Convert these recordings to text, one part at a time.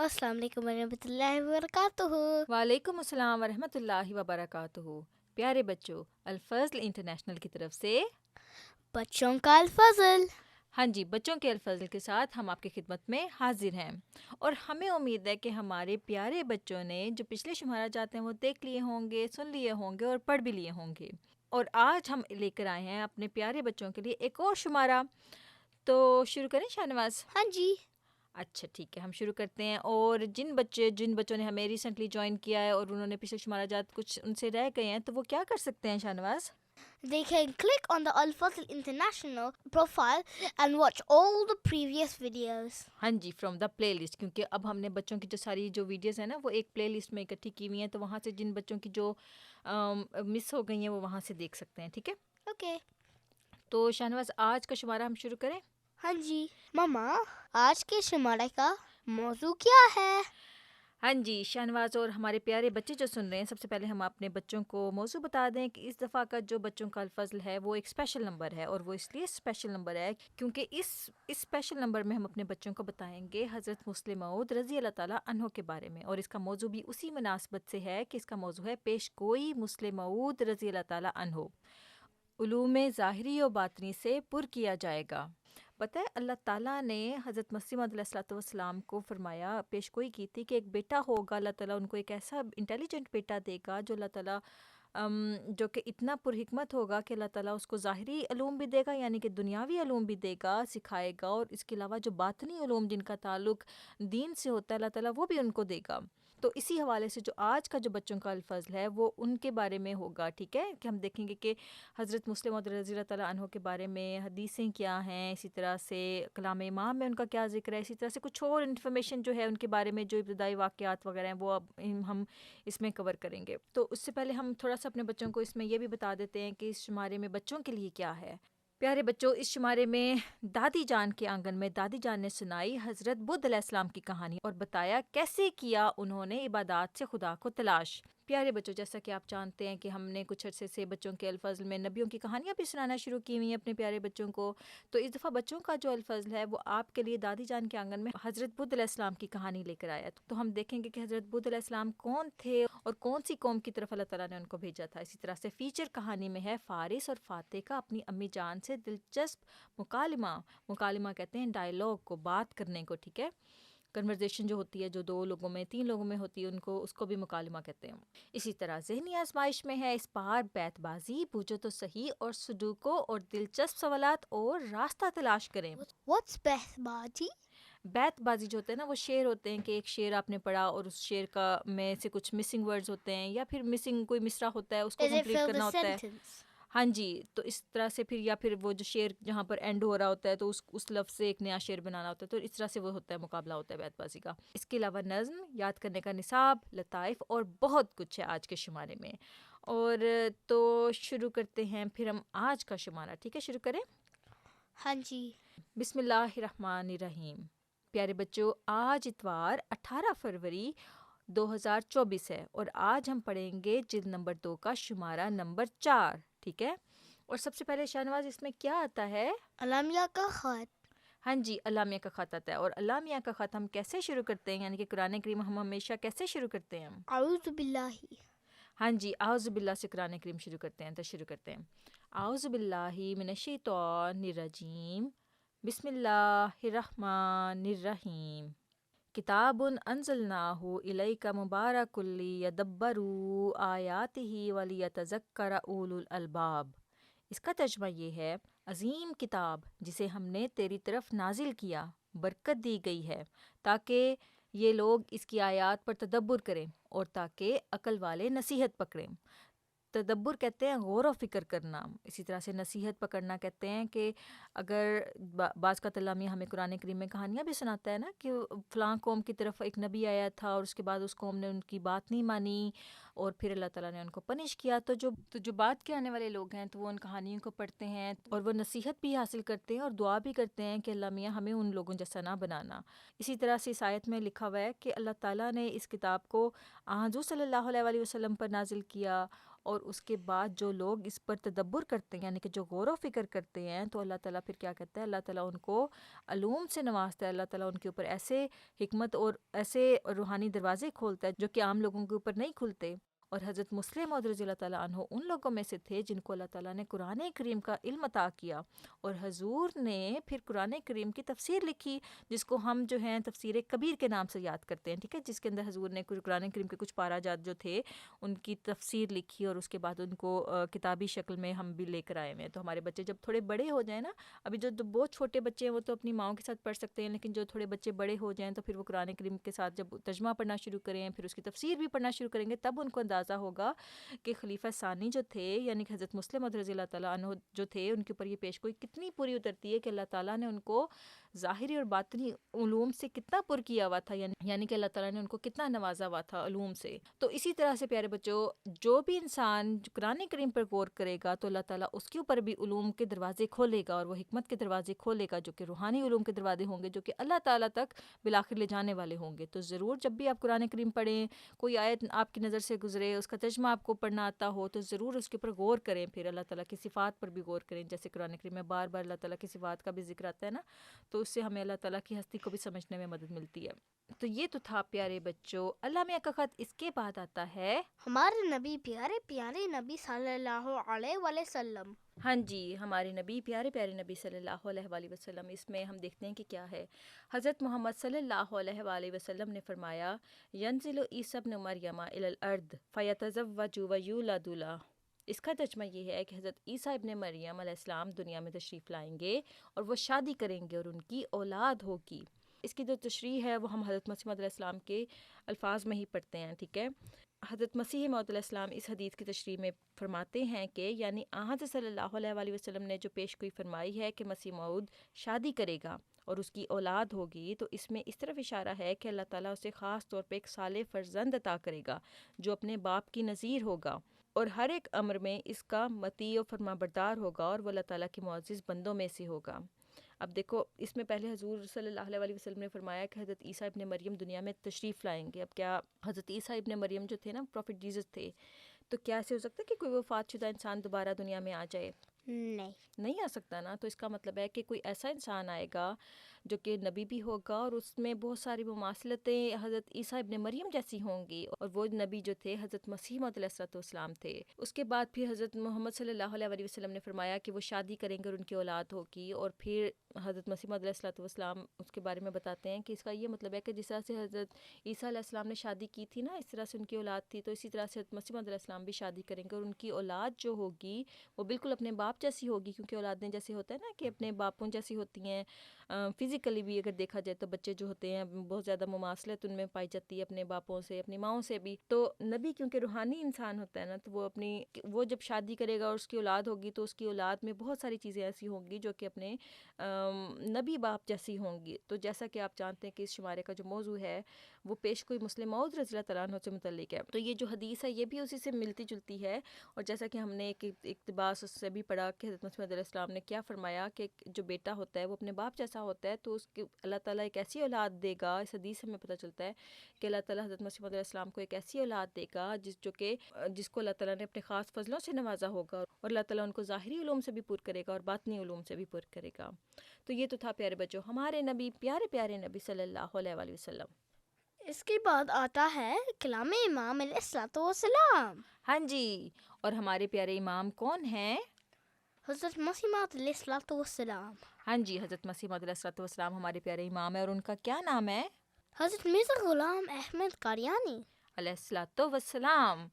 السلام علیکم ورحمۃ اللہ وبرکاتہ۔ وعلیکم السلام ورحمۃ اللہ وبرکاتہ۔ پیارے بچوں، الفضل انٹرنیشنل کی طرف سے بچوں کا الفضل۔ ہاں جی، بچوں کے الفضل کے ساتھ ہم آپ کی خدمت میں حاضر ہیں، اور ہمیں امید ہے کہ ہمارے پیارے بچوں نے جو پچھلے شمارہ جاتے ہیں وہ دیکھ لیے ہوں گے، سن لیے ہوں گے اور پڑھ بھی لیے ہوں گے، اور آج ہم لے کر آئے ہیں اپنے پیارے بچوں کے لیے ایک اور شمارہ۔ تو شروع کریں شاہ نواز؟ ہاں جی، اچھا ٹھیک ہے، ہم شروع کرتے ہیں۔ اور جن بچوں نے ہمیں ریسنٹلی جوائن کیا ہے اور انہوں نے پچھلے شمارہ جات کچھ ان سے رہ گئے ہیں، تو وہ کیا کر سکتے ہیں Shah Nawaz? they can click on the Al-Fadl International profile and watch all the previous videos. ہاں جی، فرام دا پلے لسٹ، کیونکہ اب ہم نے بچوں کی جو ساری جو ویڈیوز ہیں نا وہ ایک پلے لسٹ میں اکٹھی کی ہوئی ہیں، تو وہاں سے جن بچوں کی جو مس ہو گئی ہیں وہ وہاں سے دیکھ سکتے ہیں، ٹھیک ہے؟ Okay. تو شاہ نواز، آج کا شمارہ ہم شروع کریں؟ ہاں جی ماما، آج کے شمارے کا موضوع کیا ہے؟ ہاں جی شاہ نواز اور ہمارے پیارے بچے جو سن رہے ہیں، سب سے پہلے ہم اپنے بچوں کو موضوع بتا دیں کہ اس دفعہ کا جو بچوں کا الفضل ہے وہ ایک اسپیشل نمبر ہے، اور وہ اس لیے اسپیشل نمبر ہے کیونکہ اس اسپیشل نمبر میں ہم اپنے بچوں کو بتائیں گے حضرت مسلم موعود رضی اللہ تعالیٰ عنہ کے بارے میں، اور اس کا موضوع بھی اسی مناسبت سے ہے کہ اس کا موضوع ہے پیش گوئی مسلم موعود رضی اللہ تعالیٰ عنہ، علوم ظاہری و باطنی سے پر کیا جائے گا۔ پتہ ہے اللہ تعالیٰ نے حضرت مسیح موعود علیہ الصلوۃ والسلام کو فرمایا، پیش گوئی کی تھی کہ ایک بیٹا ہوگا، اللہ تعالیٰ ان کو ایک ایسا انٹیلیجنٹ بیٹا دے گا جو اللہ تعالیٰ جو کہ اتنا پر حکمت ہوگا کہ اللہ تعالیٰ اس کو ظاہری علوم بھی دے گا، یعنی کہ دنیاوی علوم بھی دے گا، سکھائے گا، اور اس کے علاوہ جو باطنی علوم جن کا تعلق دین سے ہوتا ہے اللہ تعالیٰ وہ بھی ان کو دے گا۔ تو اسی حوالے سے جو آج کا جو بچوں کا الفضل ہے وہ ان کے بارے میں ہوگا، ٹھیک ہے؟ کہ ہم دیکھیں گے کہ حضرت مسلم موعود رضی اللہ تعالیٰ عنہ کے بارے میں حدیثیں کیا ہیں، اسی طرح سے کلام امام میں ان کا کیا ذکر ہے، اسی طرح سے کچھ اور انفارمیشن جو ہے ان کے بارے میں جو ابتدائی واقعات وغیرہ ہیں وہ اب ہم اس میں کور کریں گے۔ تو اس سے پہلے ہم تھوڑا سا اپنے بچوں کو اس میں یہ بھی بتا دیتے ہیں کہ اس شمارے میں بچوں کے لیے کیا ہے۔ پیارے بچوں، اس شمارے میں دادی جان کے آنگن میں دادی جان نے سنائی حضرت بدھ علیہ السلام کی کہانی اور بتایا کیسے کیا انہوں نے عبادات سے خدا کو تلاش۔ پیارے بچوں، جیسا کہ آپ جانتے ہیں کہ ہم نے کچھ عرصے سے بچوں کے الفضل میں نبیوں کی کہانیاں بھی سنانا شروع کی ہوئی ہیں اپنے پیارے بچوں کو، تو اس دفعہ بچوں کا جو الفضل ہے وہ آپ کے لیے دادی جان کے آنگن میں حضرت بدھ علیہ السلام کی کہانی لے کر آیا۔ تو ہم دیکھیں گے کہ حضرت بدھ علیہ السلام کون تھے اور کون سی قوم کی طرف اللہ تعالیٰ نے ان کو بھیجا تھا۔ اسی طرح سے فیچر کہانی میں ہے فارس اور فاتح کا اپنی امی جان سے دلچسپ مکالمہ کہتے ہیں ڈائلاگ کو، بات کرنے کو، ٹھیک ہے؟ کنورزیشن جو ہوتی ہے جو دو لوگوں میں تین لوگوں میں ہوتی ہے اس کو بھی مکالمہ کہتے ہیں۔ اسی طرح ذہنی آزمائش میں ہے اس بار بیت بازی، پوچھو تو صحیح اور سڈوکو اور دلچسپ سوالات اور راستہ تلاش کریں۔ What's بیت بازی؟ بیت بازی جو ہوتے ہیں نا وہ شعر ہوتے ہیں کہ ایک شعر آپ نے پڑھا اور اس شعر کا میں سے کچھ مسنگ ورڈز ہوتے ہیں، یا پھر مسنگ کوئی مصرع ہوتا ہے اس کو Is it complete fill the کرنا ہوتا ہے۔ sentence? ہاں جی، تو اس طرح سے پھر یا پھر وہ جو شعر جہاں پر اینڈ ہو رہا ہوتا ہے تو اس لفظ سے ایک نیا شعر بنانا ہوتا ہے، تو اس طرح سے وہ ہوتا ہے، مقابلہ ہوتا ہے بیت بازی کا۔ اس کے علاوہ نظم، یاد کرنے کا نصاب، لطائف اور بہت کچھ ہے آج کے شمارے میں۔ اور تو شروع کرتے ہیں پھر ہم آج کا شمارہ، ٹھیک ہے؟ شروع کریں؟ ہاں جی بسم اللہ الرحمن الرحیم۔ پیارے بچوں، آج اتوار 18 فروری 2024 ہے، اور آج ہم پڑھیں گے جلد نمبر 2 کا شمارہ نمبر 4، ٹھیک ہے؟ اور سب سے پہلے شاہ نواز اس میں کیا آتا ہے؟ علامہ کا خط۔ ہاں جی، علامہ کا خط آتا ہے، اور علامہ کا خط ہم کیسے شروع کرتے ہیں، یعنی کہ قرآن کریم ہم ہمیشہ کیسے شروع کرتے ہیں؟ اعوذ باللہ۔ ہاں جی، اعوذ باللہ سے قرآن کریم شروع کرتے ہیں، تو شروع کرتے ہیں۔ اعوذ باللہ من الشیطان الرجیم، بسم اللہ الرحمن الرحیم۔ کتاب انزلناہ الیک مبارک لیدبروا آیاتہ ولیتذکر اولو الالباب۔ اس کا ترجمہ یہ ہے، عظیم کتاب جسے ہم نے تیری طرف نازل کیا، برکت دی گئی ہے تاکہ یہ لوگ اس کی آیات پر تدبر کریں اور تاکہ عقل والے نصیحت پکڑیں۔ تدبر کہتے ہیں غور و فکر کرنا، اسی طرح سے نصیحت پکڑنا کہتے ہیں کہ اگر بعض کا علامہ ہمیں قرآن کریم میں کہانیاں بھی سناتا ہے نا کہ فلاں قوم کی طرف ایک نبی آیا تھا اور اس کے بعد اس قوم نے ان کی بات نہیں مانی اور پھر اللہ تعالیٰ نے ان کو پنش کیا، تو جو بات کے آنے والے لوگ ہیں تو وہ ان کہانیوں کو پڑھتے ہیں اور وہ نصیحت بھی حاصل کرتے ہیں اور دعا بھی کرتے ہیں کہ اللہ میاں ہمیں ان لوگوں جیسا نہ بنانا۔ اسی طرح سے اس آیت میں لکھا ہوا ہے کہ اللہ تعالیٰ نے اس کتاب کو حضور صلی اللہ علیہ وآلہ وسلم پر نازل کیا، اور اس کے بعد جو لوگ اس پر تدبر کرتے ہیں یعنی کہ جو غور و فکر کرتے ہیں تو اللہ تعالیٰ پھر کیا کہتا ہے، اللہ تعالیٰ ان کو علوم سے نوازتا ہے، اللہ تعالیٰ ان کے اوپر ایسے حکمت اور ایسے روحانی دروازے کھولتا ہے جو کہ عام لوگوں کے اوپر نہیں کھلتے۔ اور حضرت مسلم موعود رضی اللہ تعالیٰ عنہ ان لوگوں میں سے تھے جن کو اللہ تعالیٰ نے قرآن کریم کا علم عطا کیا، اور حضور نے پھر قرآن کریم کی تفسیر لکھی جس کو ہم جو ہیں تفسیر کبیر کے نام سے یاد کرتے ہیں، ٹھیک ہے، جس کے اندر حضور نے قرآن کریم کے کچھ پارا جات جو تھے ان کی تفسیر لکھی، اور اس کے بعد ان کو کتابی شکل میں ہم بھی لے کر آئے ہوئے ہیں۔ تو ہمارے بچے جب تھوڑے بڑے ہو جائیں نا، ابھی جو بہت چھوٹے بچے ہیں وہ تو اپنی ماؤں کے ساتھ پڑھ سکتے ہیں، لیکن جو تھوڑے بچے بڑے ہو جائیں تو پھر وہ قرآن کریم کے ساتھ جب ترجمہ پڑھنا شروع کریں، پھر اس کی تفسیر بھی پڑھنا شروع کریں گے، تب ان کو اندازہ ہوگا کہ خلیفہ ثانی جو تھے یعنی کہ حضرت مسلم موعود رضی اللہ تعالیٰ عنہ جو تھے ان کے اوپر یہ پیش گوئی کتنی پوری اترتی ہے کہ اللہ تعالیٰ نے ان کو ظاہری اور باطنی علوم سے کتنا پر کیا ہوا تھا، یعنی کہ اللہ تعالیٰ نے ان کو کتنا نوازا ہوا تھا علوم سے۔ تو اسی طرح سے پیارے بچوں، جو بھی انسان قرآن کریم پر غور کرے گا تو اللہ تعالیٰ اس کے اوپر بھی علوم کے دروازے کھولے گا، اور وہ حکمت کے دروازے کھولے گا جو کہ روحانی علوم کے دروازے ہوں گے، جو کہ اللہ تعالیٰ تک بالآخر لے جانے والے ہوں گے۔ تو ضرور جب بھی آپ قرآن کریم پڑھیں، کوئی آیت آپ کی نظر سے گزرے، اس کا ترجمہ آپ کو پڑھنا آتا ہو تو ضرور اس کے اوپر غور کریں، پھر اللہ تعالیٰ کی صفات پر بھی غور کریں، جیسے قرآن کریم میں بار بار اللہ تعالیٰ کی صفات کا بھی ذکر آتا ہے نا، تو اس سے ہمیں اللہ تعالیٰ کی ہستی کو بھی سمجھنے میں مدد ملتی ہے۔ تو یہ تو تھا پیارے بچوں اللہ میاں کا خط۔ اس کے بعد آتا ہے ہمارے نبی پیارے پیارے نبی صلی اللہ علیہ وآلہ وسلم۔ ہاں جی، ہمارے نبی پیارے پیارے نبی صلی اللہ علیہ وآلہ وسلم۔ اس میں ہم دیکھتے ہیں کہ کیا ہے۔ حضرت محمد صلی اللہ علیہ وآلہ وسلم نے فرمایا، ینزل عیسی ابن مریم الی الارض فیتزوج ویولد لہ۔ اس کا ترجمہ یہ ہے کہ حضرت عیسیٰ ابن مریم علیہ السلام دنیا میں تشریف لائیں گے اور وہ شادی کریں گے اور ان کی اولاد ہوگی۔ اس کی جو تشریح ہے وہ ہم حضرت مسیح موعود علیہ السلام کے الفاظ میں ہی پڑھتے ہیں، ٹھیک ہے۔ حضرت مسیح موعود علیہ السلام اس حدیث کی تشریح میں فرماتے ہیں کہ یعنی حضرت صلی اللہ علیہ وآلہ وسلم نے جو پیش گوئی فرمائی ہے کہ مسیح موعود شادی کرے گا اور اس کی اولاد ہوگی، تو اس میں اس طرف اشارہ ہے کہ اللہ تعالیٰ اسے خاص طور پہ ایک صالح فرزند عطا کرے گا جو اپنے باپ کی نظیر ہوگا اور ہر ایک امر میں اس کا مطیع و فرما بردار ہوگا، اور وہ اللہ تعالیٰ کے معزز بندوں میں سے ہوگا۔ اب دیکھو، اس میں پہلے حضور صلی اللہ علیہ وآلہ وسلم نے فرمایا کہ حضرت عیسیٰ ابن مریم دنیا میں تشریف لائیں گے۔ اب کیا حضرت عیسیٰ ابن مریم جو تھے نا، پروفٹ جیزس تھے، تو کیا ایسے ہو سکتا ہے کہ کوئی وفات شدہ انسان دوبارہ دنیا میں آ جائے؟ نہیں آ سکتا نا۔ تو اس کا مطلب ہے کہ کوئی ایسا انسان آئے گا جو کہ نبی بھی ہوگا اور اس میں بہت ساری مماثلتیں حضرت عیسیٰ ابن مریم جیسی ہوں گی، اور وہ نبی جو تھے حضرت مسیح موعود علیہ السلام تھے۔ اس کے بعد پھر حضرت محمد صلی اللہ علیہ وآلہ وسلم نے فرمایا کہ وہ شادی کریں گے اور ان کی اولاد ہوگی، اور پھر حضرت مسیح موعود علیہ السلام اس کے بارے میں بتاتے ہیں کہ اس کا یہ مطلب ہے کہ جس طرح سے حضرت عیسیٰ علیہ السلام نے شادی کی تھی نا، اس طرح سے ان کی اولاد تھی، تو اسی طرح سے حضرت مسیح موعود علیہ السلام بھی شادی کریں گے اور ان کی اولاد جو ہوگی وہ بالکل اپنے باپ جیسی ہوگی، کیونکہ اولادیں جیسے ہوتا ہے نا کہ اپنے باپوں جیسی ہوتی ہیں۔ فزیکلی بھی اگر دیکھا جائے تو بچے جو ہوتے ہیں بہت زیادہ مماثلت ان میں پائی جاتی ہے اپنے باپوں سے، اپنی ماؤں سے بھی۔ تو نبی کیونکہ روحانی انسان ہوتا ہے نا، تو وہ جب شادی کرے گا اور اس کی اولاد ہوگی تو اس کی اولاد میں بہت ساری چیزیں ایسی ہوں گی جو کہ اپنے نبی باپ جیسی ہوں گی۔ تو جیسا کہ آپ جانتے ہیں کہ اس شمارے کا جو موضوع ہے وہ پیش کوئی مسلم موعود رضی اللہ تعالیٰ عنہ سے متعلق ہے، تو یہ جو حدیث ہے یہ بھی اسی سے ملتی جلتی ہے۔ اور جیسا کہ ہم نے ایک اقتباس اس سے بھی پڑھا کہ حضرت مسیح علیہ السلام نے کیا فرمایا کہ جو بیٹا ہوتا ہے وہ اپنے باپ جیسا ہوتا ہے، تو اس کے اللہ تعالیٰ ایک ایسی اولاد دے گا۔ اس حدیث سے ہمیں پتہ چلتا ہے کہ اللہ تعالیٰ حضرت مسیح علیہ السلام کو ایک ایسی اولاد دے گا جس کو اللہ تعالیٰ نے اپنے خاص فضلوں سے نوازا ہوگا، اور اللہ تعالیٰ ان کو ظاہری علوم سے بھی پر کرے گا اور باطنی علوم سے بھی پر کرے گا۔ تو یہ تو تھا پیارے بچوں ہمارے نبی پیارے پیارے نبی صلی اللہ علیہ وآلہ وسلم۔ اس کے بعد آتا ہے کلام امام علیہ الصلوۃ والسلام۔ ہاں جی، اور ہمارے پیارے امام کون ہیں؟ حضرت مسیح موعود علیہ الصلوۃ والسلام۔ ہاں جی، حضرت مسیح موعود علیہ الصلوۃ والسلام ہمارے پیارے امام ہیں، اور ان کا کیا نام ہے؟ حضرت مرزا غلام احمد قادیانی علیہ الصلوۃ والسلام۔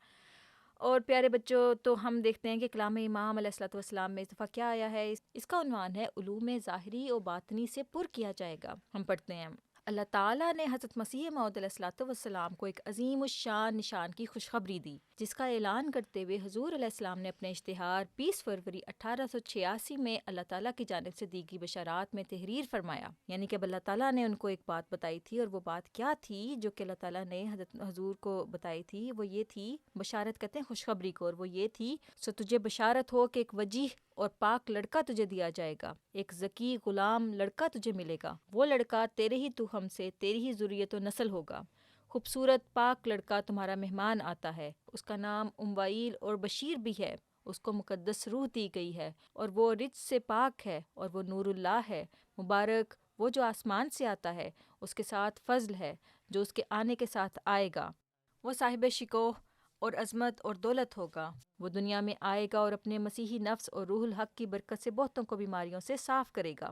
اور پیارے بچوں، تو ہم دیکھتے ہیں کہ کلام امام علیہ الصلوۃ والسلام میں اس دفعہ کیا آیا ہے۔ اس کا عنوان ہے علوم ظاہری و باطنی سے پر کیا جائے گا۔ ہم پڑھتے ہیں، اللہ تعالیٰ نے حضرت مسیح موعود علیہ الصلوۃ والسلام کو ایک عظیم الشان نشان کی خوشخبری دی، جس کا اعلان کرتے ہوئے حضور علیہ السلام نے اپنے اشتہار 20 فروری 1886 میں اللہ تعالیٰ کی جانب سے دی گئی بشارات میں تحریر فرمایا، یعنی کہ اللہ تعالیٰ نے ان کو ایک بات بتائی تھی، اور وہ بات کیا تھی جو کہ اللہ تعالیٰ نے حضرت حضور کو بتائی تھی؟ وہ یہ تھی، بشارت کہتے ہیں خوشخبری کو، اور وہ یہ تھی، سو تجھے بشارت ہو کہ ایک وجیح اور پاک لڑکا تجھے دیا جائے گا، ایک ذکی غلام لڑکا تجھے ملے گا، وہ لڑکا تیرے ہی توہم سے، تیری ہی ذریت و نسل ہوگا، خوبصورت پاک لڑکا تمہارا مہمان آتا ہے، اس کا نام وائیل اور بشیر بھی ہے، اس کو مقدس روح دی گئی ہے اور وہ رچ سے پاک ہے اور وہ نور اللہ ہے، مبارک وہ جو آسمان سے آتا ہے، اس کے ساتھ فضل ہے جو اس کے آنے کے ساتھ آئے گا، وہ صاحب شکوہ اور عظمت اور دولت ہوگا، وہ دنیا میں آئے گا اور اپنے مسیحی نفس اور روح الحق کی برکت سے بہتوں کو بیماریوں سے صاف کرے گا،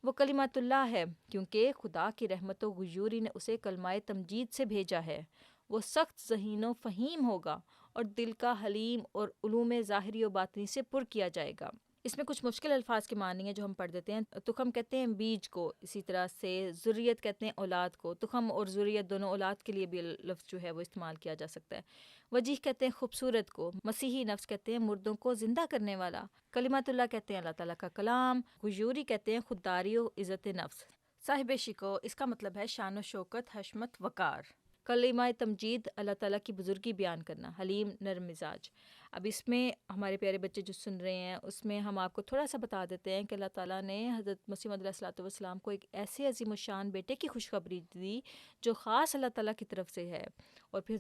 وہ کلمۃ اللہ ہے کیونکہ خدا کی رحمت و غیوری نے اسے کلمہ تمجید سے بھیجا ہے، وہ سخت ذہین و فہیم ہوگا اور دل کا حلیم اور علوم ظاہری و باطنی سے پر کیا جائے گا۔ اس میں کچھ مشکل الفاظ کے معنی ہیں جو ہم پڑھ دیتے ہیں۔ تخم کہتے ہیں بیج کو، اسی طرح سے ذریت کہتے ہیں اولاد کو، تخم اور ذریت دونوں اولاد کے لیے بھی لفظ جو ہے وہ استعمال کیا جا سکتا ہے۔ وجیح کہتے ہیں خوبصورت کو، مسیحی نفس کہتے ہیں مردوں کو زندہ کرنے والا، کلمات اللہ کہتے ہیں اللہ تعالیٰ کا کلام، غیوری کہتے ہیں خودداری و عزت نفس، صاحب شکو اس کا مطلب ہے شان و شوکت، حشمت، وقار، کلمہ تمجید اللہ تعالیٰ کی بزرگی بیان کرنا، حلیم، نرم مزاج۔ اب اس میں ہمارے پیارے بچے جو سن رہے ہیں اس میں ہم آپ کو تھوڑا سا بتا دیتے ہیں کہ اللہ تعالیٰ نے حضرت مسیح موعود علیہ الصلوۃ والسلام کو ایک ایسے عظیم الشان بیٹے کی خوشخبری دی جو خاص اللہ تعالیٰ کی طرف سے ہے، اور پھر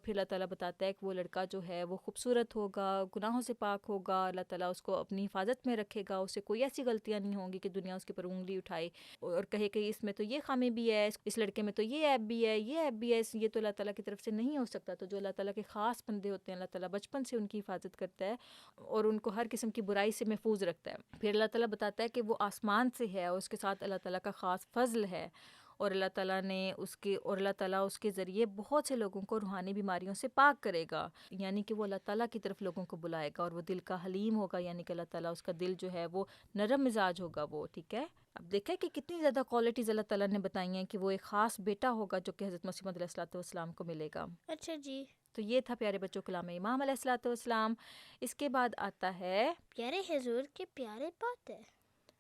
اللہ تعالیٰ بتاتا ہے کہ وہ لڑکا جو ہے وہ خوبصورت ہوگا، گناہوں سے پاک ہوگا، اللہ تعالیٰ اس کو اپنی حفاظت میں رکھے گا، اسے کوئی ایسی غلطیاں نہیں ہوں گی کہ دنیا اس کے پر انگلی اٹھائے اور کہے کہ اس میں تو یہ خامی بھی ہے، اس لڑکے میں تو یہ عیب بھی ہے، یہ عیب بھی ہے، یہ تو اللہ تعالیٰ کی طرف سے نہیں ہو سکتا۔ تو جو اللہ تعالیٰ کے خاص بندے ہوتے ہیں اللہ تعالیٰ بچپن سے ان کی حفاظت کرتا ہے اور ان کو ہر قسم کی برائی سے محفوظ رکھتا ہے۔ پھر اللہ تعالیٰ بتاتا ہے کہ وہ آسمان سے ہے اور اس کے ساتھ اللہ تعالیٰ کا خاص فضل ہے، اور اللہ تعالیٰ نے اللہ تعالیٰ اس کے ذریعے بہت سے لوگوں کو روحانی بیماریوں سے پاک کرے گا، یعنی کہ وہ اللہ تعالیٰ کی طرف لوگوں کو بلائے گا، اور وہ دل کا حلیم ہوگا، یعنی کہ اللہ تعالیٰ اس کا دل جو ہے وہ نرم مزاج ہوگا وہ، ٹھیک ہے۔ اب دیکھیں کہ کتنی زیادہ کوالٹیز اللہ تعالیٰ نے بتائی ہیں کہ وہ ایک خاص بیٹا ہوگا جو کہ حضرت مسیح موعود علیہ الصلوۃ والسلام کو ملے گا۔ اچھا جی، تو یہ تھا پیارے بچوں کلام امام علیہ الصلوۃ والسلام۔ اس کے بعد آتا ہے پیارے حضور کے پیارے باتیں۔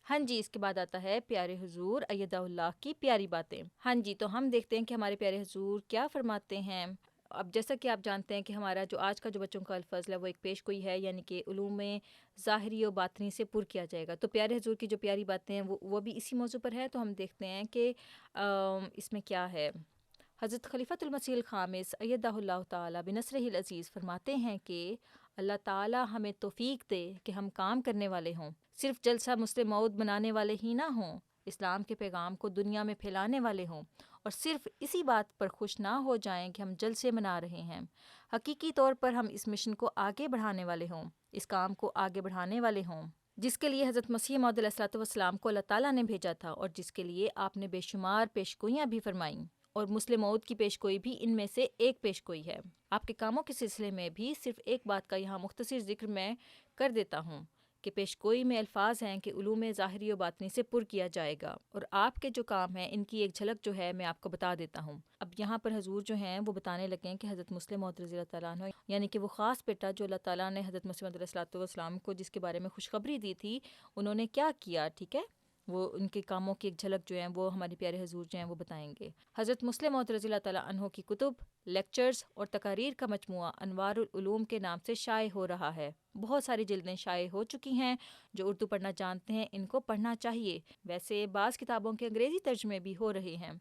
ہاں جی، اس کے بعد آتا ہے پیارے حضور ایدہ اللہ کی پیاری باتیں۔ ہاں جی، تو ہم دیکھتے ہیں کہ ہمارے پیارے حضور کیا فرماتے ہیں۔ اب جیسا کہ آپ جانتے ہیں کہ ہمارا جو آج کا جو بچوں کا الفضل ہے وہ ایک پیش گوئی ہے، یعنی کہ علوم ظاہری و باطنی سے پر کیا جائے گا۔ تو پیارے حضور کی جو پیاری باتیں ہیں وہ بھی اسی موضوع پر ہے۔ تو ہم دیکھتے ہیں کہ اس میں کیا ہے۔ حضرت خلیفۃ المسیح الخامس ایدہ اللہ تعالیٰ بنصرہ العزیز فرماتے ہیں کہ اللہ تعالیٰ ہمیں توفیق دے کہ ہم کام کرنے والے ہوں، صرف جلسہ مسلم موعود بنانے والے ہی نہ ہوں، اسلام کے پیغام کو دنیا میں پھیلانے والے ہوں، اور صرف اسی بات پر خوش نہ ہو جائیں کہ ہم جلسے منا رہے ہیں، حقیقی طور پر ہم اس مشن کو آگے بڑھانے والے ہوں، اس کام کو آگے بڑھانے والے ہوں جس کے لیے حضرت مسیح موعود علیہ الصلوۃ والسلام کو اللہ تعالیٰ نے بھیجا تھا، اور جس کے لیے آپ نے بے شمار پیشگوئیاں بھی فرمائیں، اور مسلم موعود کی پیشگوئی بھی ان میں سے ایک پیشگوئی ہے۔ آپ کے کاموں کے سلسلے میں بھی صرف ایک بات کا یہاں مختصر ذکر میں کر دیتا ہوں کہ پیشگوئی میں الفاظ ہیں کہ علوم ظاہری و باطنی سے پر کیا جائے گا، اور آپ کے جو کام ہیں ان کی ایک جھلک جو ہے میں آپ کو بتا دیتا ہوں۔ اب یہاں پر حضور جو ہیں وہ بتانے لگے کہ حضرت مسلم موعود رضی اللہ تعالیٰ عنہ، یعنی کہ وہ خاص بیٹا جو اللہ تعالیٰ نے حضرت مسیح موعود علیہ الصلوۃ والسلام کو جس کے بارے میں خوشخبری دی تھی، انہوں نے کیا کیا، ٹھیک ہے۔ وہ ان کے کاموں کی ایک جھلک جو ہیں وہ ہمارے پیارے حضور جو ہیں وہ بتائیں گے۔ حضرت مسلم موعود رضی اللہ تعالیٰ عنہ کی کتب، لیکچرز اور تقاریر کا مجموعہ انوار العلوم کے نام سے شائع ہو رہا ہے۔ بہت ساری جلدیں شائع ہو چکی ہیں، جو اردو پڑھنا جانتے ہیں ان کو پڑھنا چاہیے۔ ویسے بعض کتابوں کے انگریزی ترجمے بھی ہو رہے ہیں۔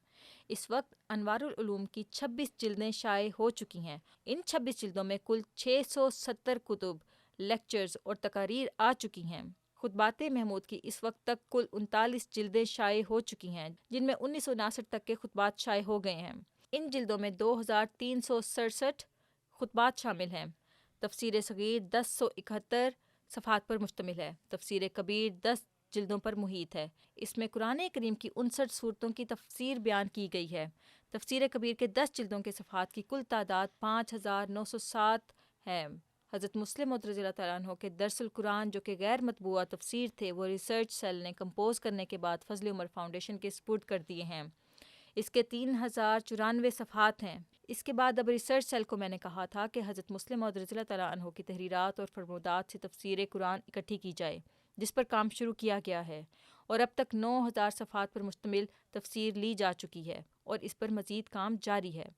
اس وقت انوار العلوم کی 26 جلدیں شائع ہو چکی ہیں۔ ان 26 جلدوں میں کل 670 کتب، لیکچرز اور تقاریر آ چکی ہیں۔ خطبات محمود کی اس وقت تک کل 39 جلدیں شائع ہو چکی ہیں، جن میں 1959 تک کے خطبات شائع ہو گئے ہیں۔ ان جلدوں میں 2367 خطبات شامل ہیں۔ تفسیر صغیر 1071 صفحات پر مشتمل ہے۔ تفسیر کبیر 10 جلدوں پر محیط ہے۔ اس میں قرآن کریم کی 59 صورتوں کی تفسیر بیان کی گئی ہے۔ تفسیر کبیر کے 10 جلدوں کے صفحات کی کل تعداد 5907 ہے۔ حضرت مسلم موعود رضی اللہ تعالیٰ عنہ کے درس القرآن جو کہ غیر مطبوعہ تفسیر تھے، وہ ریسرچ سیل نے کمپوز کرنے کے بعد فضل عمر فاؤنڈیشن کے سپرد کر دیے ہیں۔ اس کے 3094 صفحات ہیں۔ اس کے بعد اب ریسرچ سیل کو میں نے کہا تھا کہ حضرت مسلم موعود رضی اللہ تعالیٰ عنہ کی تحریرات اور فرمودات سے تفسیر قرآن اکٹھی کی جائے، جس پر کام شروع کیا گیا ہے، اور اب تک 9000 صفحات پر مشتمل تفسیر لی جا چکی ہے، اور اس پر مزید کام جاری ہے۔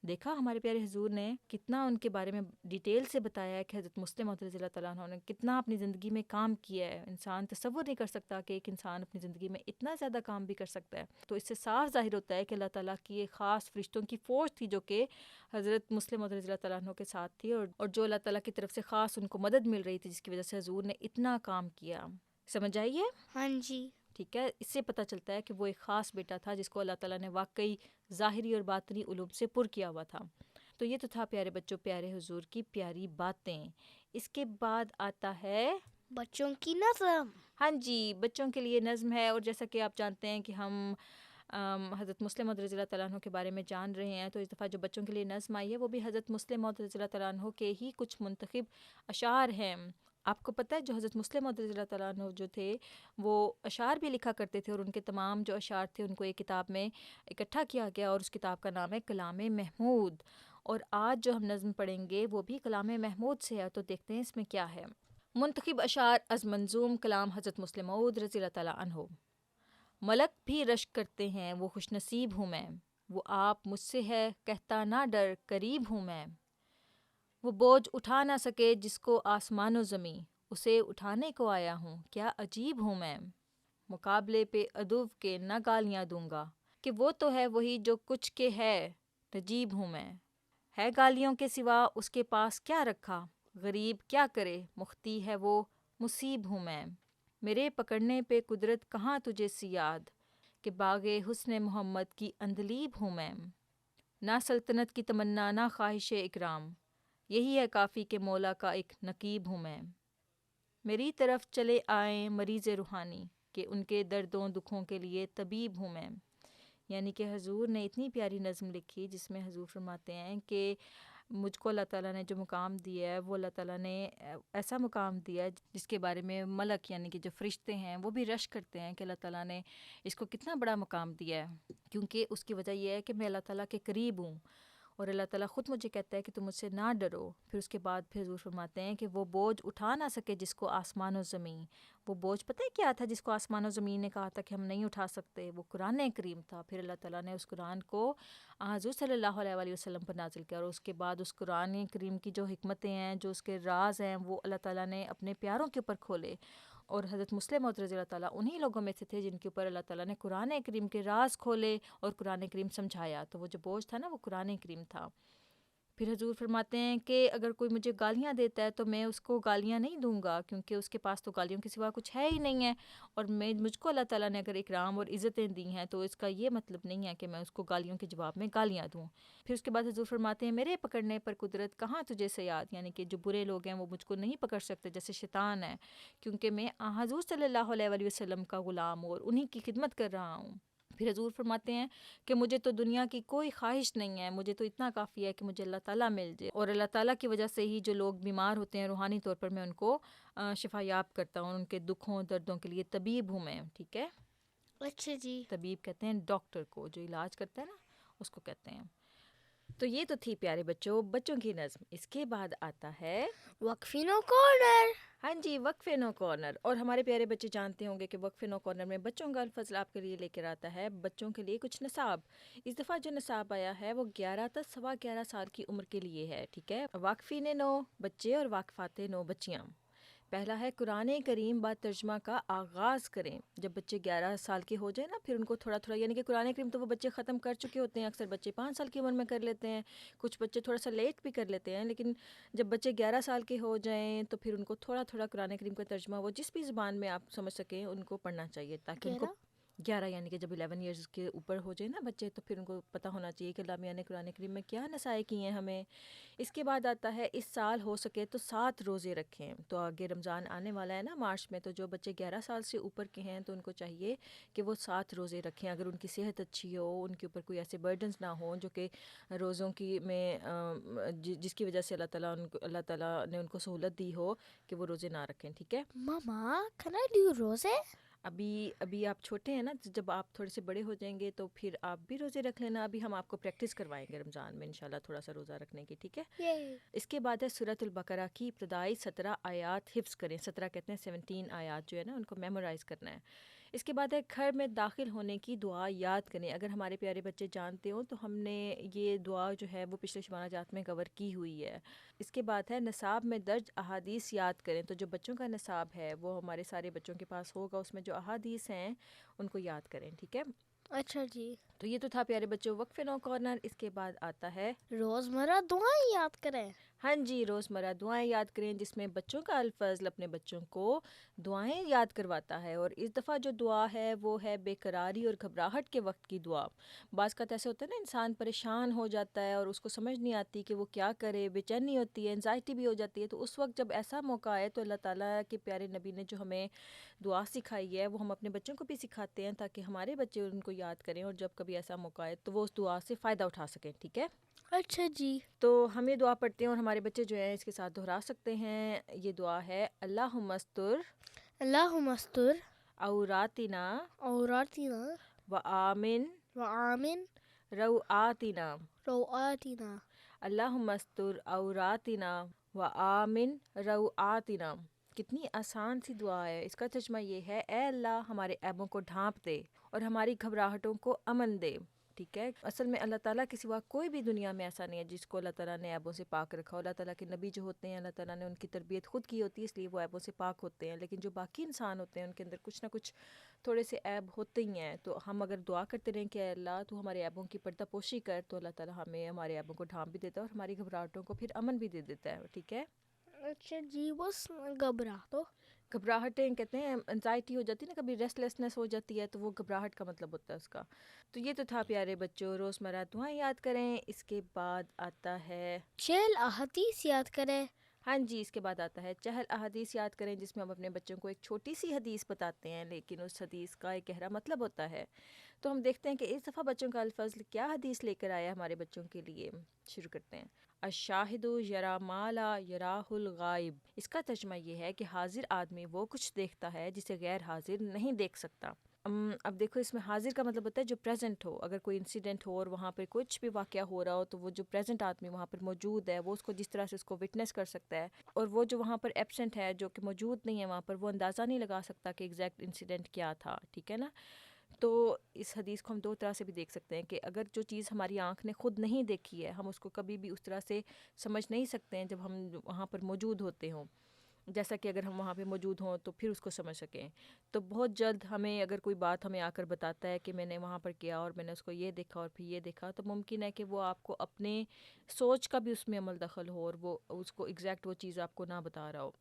دیکھا ہمارے پیارے حضور نے کتنا ان کے بارے میں ڈیٹیل سے بتایا ہے کہ حضرت مسلم موعود رضی اللہ تعالیٰ عنہ نے کتنا اپنی زندگی میں کام کیا ہے. انسان تصور نہیں کر سکتا کہ ایک انسان اپنی زندگی میں اتنا زیادہ کام بھی کر سکتا ہے. تو اس سے صاف ظاہر ہوتا ہے کہ اللہ تعالیٰ کی ایک خاص فرشتوں کی فورس تھی جو کہ حضرت مسلم موعود رضی اللہ تعالیٰ عنہ کے ساتھ تھی، اور جو اللہ تعالیٰ کی طرف سے خاص ان کو مدد مل رہی تھی، جس کی وجہ سے حضور نے اتنا کام کیا. سمجھ آئیے؟ ہاں جی. ٹھیک ہے. اس سے پتہ چلتا ہے کہ وہ ایک خاص بیٹا تھا جس کو اللہ تعالیٰ نے واقعی ظاہری اور باطنی علوم سے پر کیا ہوا تھا. تو یہ تو تھا پیارے بچوں پیارے حضور کی پیاری باتیں. اس کے بعد آتا ہے بچوں کی نظم. ہاں جی، بچوں کے لیے نظم ہے. اور جیسا کہ آپ جانتے ہیں کہ ہم حضرت مسلم موعود رضی اللہ تعالیٰ عنہ کے بارے میں جان رہے ہیں، تو اس دفعہ جو بچوں کے لیے نظم آئی ہے وہ بھی حضرت مسلم موعود رضی اللہ تعالیٰ عنہ کے ہی کچھ منتخب اشعار ہیں. آپ کو پتہ ہے جو حضرت مسلم موعود رضی اللہ تعالیٰ عنہ جو تھے وہ اشعار بھی لکھا کرتے تھے، اور ان کے تمام جو اشعار تھے ان کو ایک کتاب میں اکٹھا کیا گیا، اور اس کتاب کا نام ہے کلام محمود. اور آج جو ہم نظم پڑھیں گے وہ بھی کلام محمود سے ہے. تو دیکھتے ہیں اس میں کیا ہے. منتخب اشعار از منظوم کلام حضرت مسلم موعود رضی اللہ تعالیٰ عنہ. ملک بھی رشک کرتے ہیں وہ خوش نصیب ہوں میں، وہ آپ مجھ سے ہے کہتا نہ ڈر قریب ہوں میں. وہ بوجھ اٹھا نہ سکے جس کو آسمان و زمیں، اسے اٹھانے کو آیا ہوں کیا عجیب ہوں میں. مقابلے پہ عدو کے نہ گالیاں دوں گا، کہ وہ تو ہے وہی جو کچھ کے ہے نجیب ہوں میں. ہے گالیوں کے سوا اس کے پاس کیا رکھا، غریب کیا کرے مختی ہے وہ مصیب ہوں میں. میرے پکڑنے پہ قدرت کہاں تجھے سی یاد، کہ باغ حسن محمد کی اندلیب ہوں میں. نہ سلطنت کی تمنا نہ خواہش اکرام، یہی ہے کافی کہ مولا کا ایک نقیب ہوں میں. میری طرف چلے آئیں مریض روحانی، کہ ان کے دردوں دکھوں کے لیے طبیب ہوں میں. یعنی کہ حضور نے اتنی پیاری نظم لکھی جس میں حضور فرماتے ہیں کہ مجھ کو اللہ تعالیٰ نے جو مقام دیا ہے وہ اللہ تعالیٰ نے ایسا مقام دیا ہے جس کے بارے میں ملک یعنی کہ جو فرشتے ہیں وہ بھی رشک کرتے ہیں کہ اللہ تعالیٰ نے اس کو کتنا بڑا مقام دیا ہے. کیونکہ اس کی وجہ یہ ہے کہ میں اللہ تعالیٰ کے قریب ہوں، اور اللہ تعالیٰ خود مجھے کہتا ہے کہ تم مجھ سے نہ ڈرو. پھر اس کے بعد پھر حضور فرماتے ہیں کہ وہ بوجھ اٹھا نہ سکے جس کو آسمان و زمین. وہ بوجھ پتہ ہے کیا تھا جس کو آسمان و زمین نے کہا تھا کہ ہم نہیں اٹھا سکتے؟ وہ قرآن کریم تھا. پھر اللہ تعالیٰ نے اس قرآن کو حضور صلی اللہ علیہ وآلہ وسلم پر نازل کیا، اور اس کے بعد اس قرآن کریم کی جو حکمتیں ہیں، جو اس کے راز ہیں، وہ اللہ تعالیٰ نے اپنے پیاروں کے اوپر کھولے. اور حضرت مسلم موعود رضی اللہ تعالیٰ انہی لوگوں میں سے تھے جن کے اوپر اللہ تعالیٰ نے قرآن کریم کے راز کھولے اور قرآن کریم سمجھایا. تو وہ جو بوجھ تھا نا وہ قرآن کریم تھا. پھر حضور فرماتے ہیں کہ اگر کوئی مجھے گالیاں دیتا ہے تو میں اس کو گالیاں نہیں دوں گا، کیونکہ اس کے پاس تو گالیوں کے سوا کچھ ہے ہی نہیں ہے. اور مجھ کو اللہ تعالیٰ نے اگر اکرام اور عزتیں دی ہیں تو اس کا یہ مطلب نہیں ہے کہ میں اس کو گالیوں کے جواب میں گالیاں دوں. پھر اس کے بعد حضور فرماتے ہیں میرے پکڑنے پر قدرت کہاں تجھے سے یاد، یعنی کہ جو برے لوگ ہیں وہ مجھ کو نہیں پکڑ سکتے جیسے شیطان ہے، کیونکہ میں حضور صلی اللہ علیہ وآلہ وسلم کا غلام ہوں اور انہی کی خدمت کر رہا ہوں. پھر حضور فرماتے ہیں کہ مجھے تو دنیا کی کوئی خواہش نہیں ہے، مجھے تو اتنا کافی ہے کہ مجھے اللہ تعالیٰ مل جائے، اور اللہ تعالیٰ کی وجہ سے ہی جو لوگ بیمار ہوتے ہیں روحانی طور پر میں ان کو شفا یاب کرتا ہوں، ان کے دکھوں دردوں کے لیے طبیب ہوں میں. ٹھیک ہے. اچھا جی. طبیب کہتے ہیں ڈاکٹر کو، جو علاج کرتا ہے نا اس کو کہتے ہیں. تو یہ تو تھی پیارے بچوں کی نظم. اس کے بعد آتا ہے وقفے نو کارنر. ہاں جی، وقفے نو کارنر. اور ہمارے پیارے بچے جانتے ہوں گے کہ وقفے نو کارنر میں بچوں کا الفضل آپ کے لیے لے کر آتا ہے بچوں کے لیے کچھ نصاب. اس دفعہ جو نصاب آیا ہے وہ 11 تا 11.25 سال کی عمر کے لیے ہے. ٹھیک ہے. واقفین نو بچے اور واقفات نو بچیاں. پہلا ہے قرآن کریم با ترجمہ کا آغاز کریں. جب بچے 11 سال کے ہو جائیں نا پھر ان کو تھوڑا تھوڑا، یعنی کہ قرآن کریم تو وہ بچے ختم کر چکے ہوتے ہیں، اکثر بچے 5 سال کی عمر میں کر لیتے ہیں، کچھ بچے تھوڑا سا لیٹ بھی کر لیتے ہیں، لیکن جب بچے 11 سال کے ہو جائیں تو پھر ان کو تھوڑا تھوڑا قرآن کریم کا ترجمہ وہ جس بھی زبان میں آپ سمجھ سکیں ان کو پڑھنا چاہیے، تاکہ ان کو 11 یعنی کہ جب 11 ایئرز کے اوپر ہو جائے نا بچے تو پھر ان کو پتہ ہونا چاہیے کہ اللہ میاں نے قرآن کریم میں کیا نصائح کی ہیں ہمیں. اس کے بعد آتا ہے اس سال ہو سکے تو 7 روزے رکھیں. تو آگے رمضان آنے والا ہے نا مارچ میں، تو جو بچے 11 سال سے اوپر کے ہیں تو ان کو چاہیے کہ وہ 7 روزے رکھیں، اگر ان کی صحت اچھی ہو، ان کے اوپر کوئی ایسے برڈنز نہ ہوں جو کہ روزوں کی میں جس کی وجہ سے اللہ تعالیٰ نے ان کو سہولت دی ہو کہ وہ روزے نہ رکھیں. ٹھیک ہے. ماما can I do روزے؟ ابھی آپ چھوٹے ہیں نا، جب آپ تھوڑے سے بڑے ہو جائیں گے تو پھر آپ بھی روزے رکھ لینا. ابھی ہم آپ کو پریکٹس کروائیں گے رمضان میں انشاءاللہ تھوڑا سا روزہ رکھنے کی. ٹھیک ہے. اس کے بعد ہے سورۃ البقرہ کی ابتدائی 17 آیات حفظ کریں. 17 کہتے ہیں 17 آیات جو ہے نا ان کو میمورائز کرنا ہے. اس کے بعد ہے گھر میں داخل ہونے کی دعا یاد کریں. اگر ہمارے پیارے بچے جانتے ہوں تو ہم نے یہ دعا جو ہے وہ پچھلے شمارہ جات میں کور کی ہوئی ہے. اس کے بعد ہے نصاب میں درج احادیث یاد کریں. تو جو بچوں کا نصاب ہے وہ ہمارے سارے بچوں کے پاس ہوگا, اس میں جو احادیث ہیں ان کو یاد کریں. ٹھیک ہے, اچھا جی. تو یہ تو تھا پیارے بچوں وقفے نو کارنر. اس کے بعد آتا ہے روزمرہ دعائیں یاد کریں. ہاں جی, روزمرہ دعائیں یاد کریں, جس میں بچوں کا الفضل اپنے بچوں کو دعائیں یاد کرواتا ہے. اور اس دفعہ جو دعا ہے وہ ہے بے قراری اور گھبراہٹ کے وقت کی دعا. بعض کا ایسے ہوتا ہے نا, انسان پریشان ہو جاتا ہے اور اس کو سمجھ نہیں آتی کہ وہ کیا کرے, بے چینی ہوتی ہے, انزائٹی بھی ہو جاتی ہے. تو اس وقت جب ایسا موقع آئے تو اللہ تعالیٰ کے پیارے نبی نے جو ہمیں دعا سکھائی ہے وہ ہم اپنے بچوں کو بھی سکھاتے ہیں, تاکہ ہمارے بچے ان کو یاد کریں اور جب کبھی ایسا موقع آئے تو وہ اس دعا سے فائدہ اٹھا سکیں. ٹھیک ہے, اچھا جی. تو ہم یہ دعا پڑھتے ہیں اور ہمارے بچے جو ہیں اس کے ساتھ دہرا سکتے ہیں. یہ دعا ہے اللہم استر اللہم استر عوراتنا عوراتنا وآمن وآمن روآتنا. روآتنا. اللہم استر عوراتنا وآمن روآتنا. کتنی آسان سی دعا ہے. اس کا ترجمہ یہ ہے, اے اللہ ہمارے عیبوں کو ڈھانپ دے اور ہماری گھبراہٹوں کو امن دے. ٹھیک ہے, اصل میں اللہ تعالیٰ کے سوا کوئی بھی دنیا میں ایسا نہیں ہے جس کو اللہ تعالیٰ نے عیبوں سے پاک رکھا. اللہ تعالیٰ کے نبی جو ہوتے ہیں اللہ تعالیٰ نے ان کی تربیت خود کی ہوتی ہے, اس لیے وہ عیبوں سے پاک ہوتے ہیں. لیکن جو باقی انسان ہوتے ہیں ان کے اندر کچھ نہ کچھ تھوڑے سے عیب ہوتے ہی ہیں. تو ہم اگر دعا کرتے رہیں کہ اے اللہ تو ہمارے عیبوں کی پردہ پوشی کر, تو اللہ تعالیٰ ہمیں ہمارے عیبوں کو ڈھانپ بھی دیتا ہے اور ہماری گھبراہٹوں کو پھر امن بھی دے دیتا ہے. ٹھیک ہے, اچھا جی. بس گھبراہٹیں کہتے ہیں انزائٹی ہو جاتی ہے نا, کبھی ریسٹلیسنس ہو جاتی ہے, تو وہ گھبراہٹ کا مطلب ہوتا ہے اس کا. تو یہ تو تھا پیارے بچوں روزمرہ دعائیں یاد کریں. اس کے بعد آتا ہے چہل احادیث یاد کریں. ہاں جی, اس کے بعد آتا ہے چہل احادیث یاد کریں, جس میں ہم اپنے بچوں کو ایک چھوٹی سی حدیث بتاتے ہیں لیکن اس حدیث کا ایک گہرا مطلب ہوتا ہے. تو ہم دیکھتے ہیں کہ اس دفعہ بچوں کا الفضل کیا حدیث لے کر آیا ہمارے بچوں کے لیے. شروع کرتے ہیں. الشاہد یرا ما لا یراہ الغائب. اس کا ترجمہ یہ ہے کہ حاضر آدمی وہ کچھ دیکھتا ہے جسے غیر حاضر نہیں دیکھ سکتا. اب دیکھو, اس میں حاضر کا مطلب ہوتا ہے جو پریزنٹ ہو. اگر کوئی انسیڈنٹ ہو اور وہاں پہ کچھ بھی واقعہ ہو رہا ہو تو وہ جو پریزنٹ آدمی وہاں پر موجود ہے وہ اس کو جس طرح سے اس کو وٹنس کر سکتا ہے, اور وہ جو وہاں پر ایبسنٹ ہے جو کہ موجود نہیں ہے وہاں پر, وہ اندازہ نہیں لگا سکتا کہ ایگزیکٹ انسیڈنٹ کیا تھا. ٹھیک ہے نا, تو اس حدیث کو ہم دو طرح سے بھی دیکھ سکتے ہیں کہ اگر جو چیز ہماری آنکھ نے خود نہیں دیکھی ہے ہم اس کو کبھی بھی اس طرح سے سمجھ نہیں سکتے ہیں جب ہم وہاں پر موجود ہوتے ہوں, جیسا کہ اگر ہم وہاں پہ موجود ہوں تو پھر اس کو سمجھ سکیں. تو بہت جلد ہمیں اگر کوئی بات ہمیں آ کر بتاتا ہے کہ میں نے وہاں پر کیا اور میں نے اس کو یہ دیکھا اور پھر یہ دیکھا, تو ممکن ہے کہ وہ آپ کو اپنے سوچ کا بھی اس میں عمل دخل ہو اور وہ اس کو ایگزیکٹ وہ چیز آپ کو نہ بتا رہا ہو,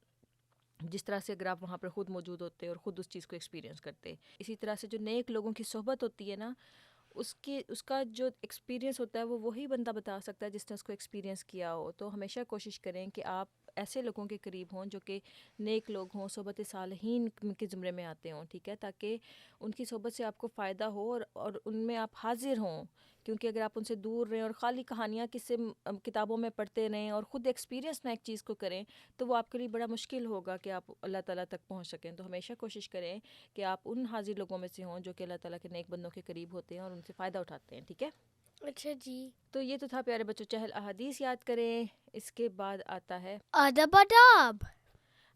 جس طرح سے اگر آپ وہاں پر خود موجود ہوتے اور خود اس چیز کو ایکسپیرینس کرتے. اسی طرح سے جو نیک لوگوں کی صحبت ہوتی ہے نا, اس کا جو ایکسپیرینس ہوتا ہے وہ وہی بندہ بتا سکتا ہے جس نے اس کو ایکسپیرینس کیا ہو. تو ہمیشہ کوشش کریں کہ آپ ایسے لوگوں کے قریب ہوں جو کہ نیک لوگ ہوں, صحبت صالحین کے زمرے میں آتے ہوں. ٹھیک ہے, تاکہ ان کی صحبت سے آپ کو فائدہ ہو اور ان میں آپ حاضر ہوں. کیونکہ اگر آپ ان سے دور رہیں اور خالی کہانیاں کسی کتابوں میں پڑھتے رہیں اور خود ایکسپیرینس نہ ایک چیز کو کریں تو وہ آپ کے لیے بڑا مشکل ہوگا کہ آپ اللہ تعالیٰ تک پہنچ سکیں. تو ہمیشہ کوشش کریں کہ آپ ان حاضر لوگوں میں سے ہوں جو کہ اللہ تعالیٰ کے نیک بندوں کے قریب ہوتے ہیں اور ان سے فائدہ اٹھاتے ہیں. ٹھیک ہے, اچھا جی. تو یہ تو تھا پیارے بچوں چہل احادیث یاد کریں. اس کے بعد آتا ہے ادب اداب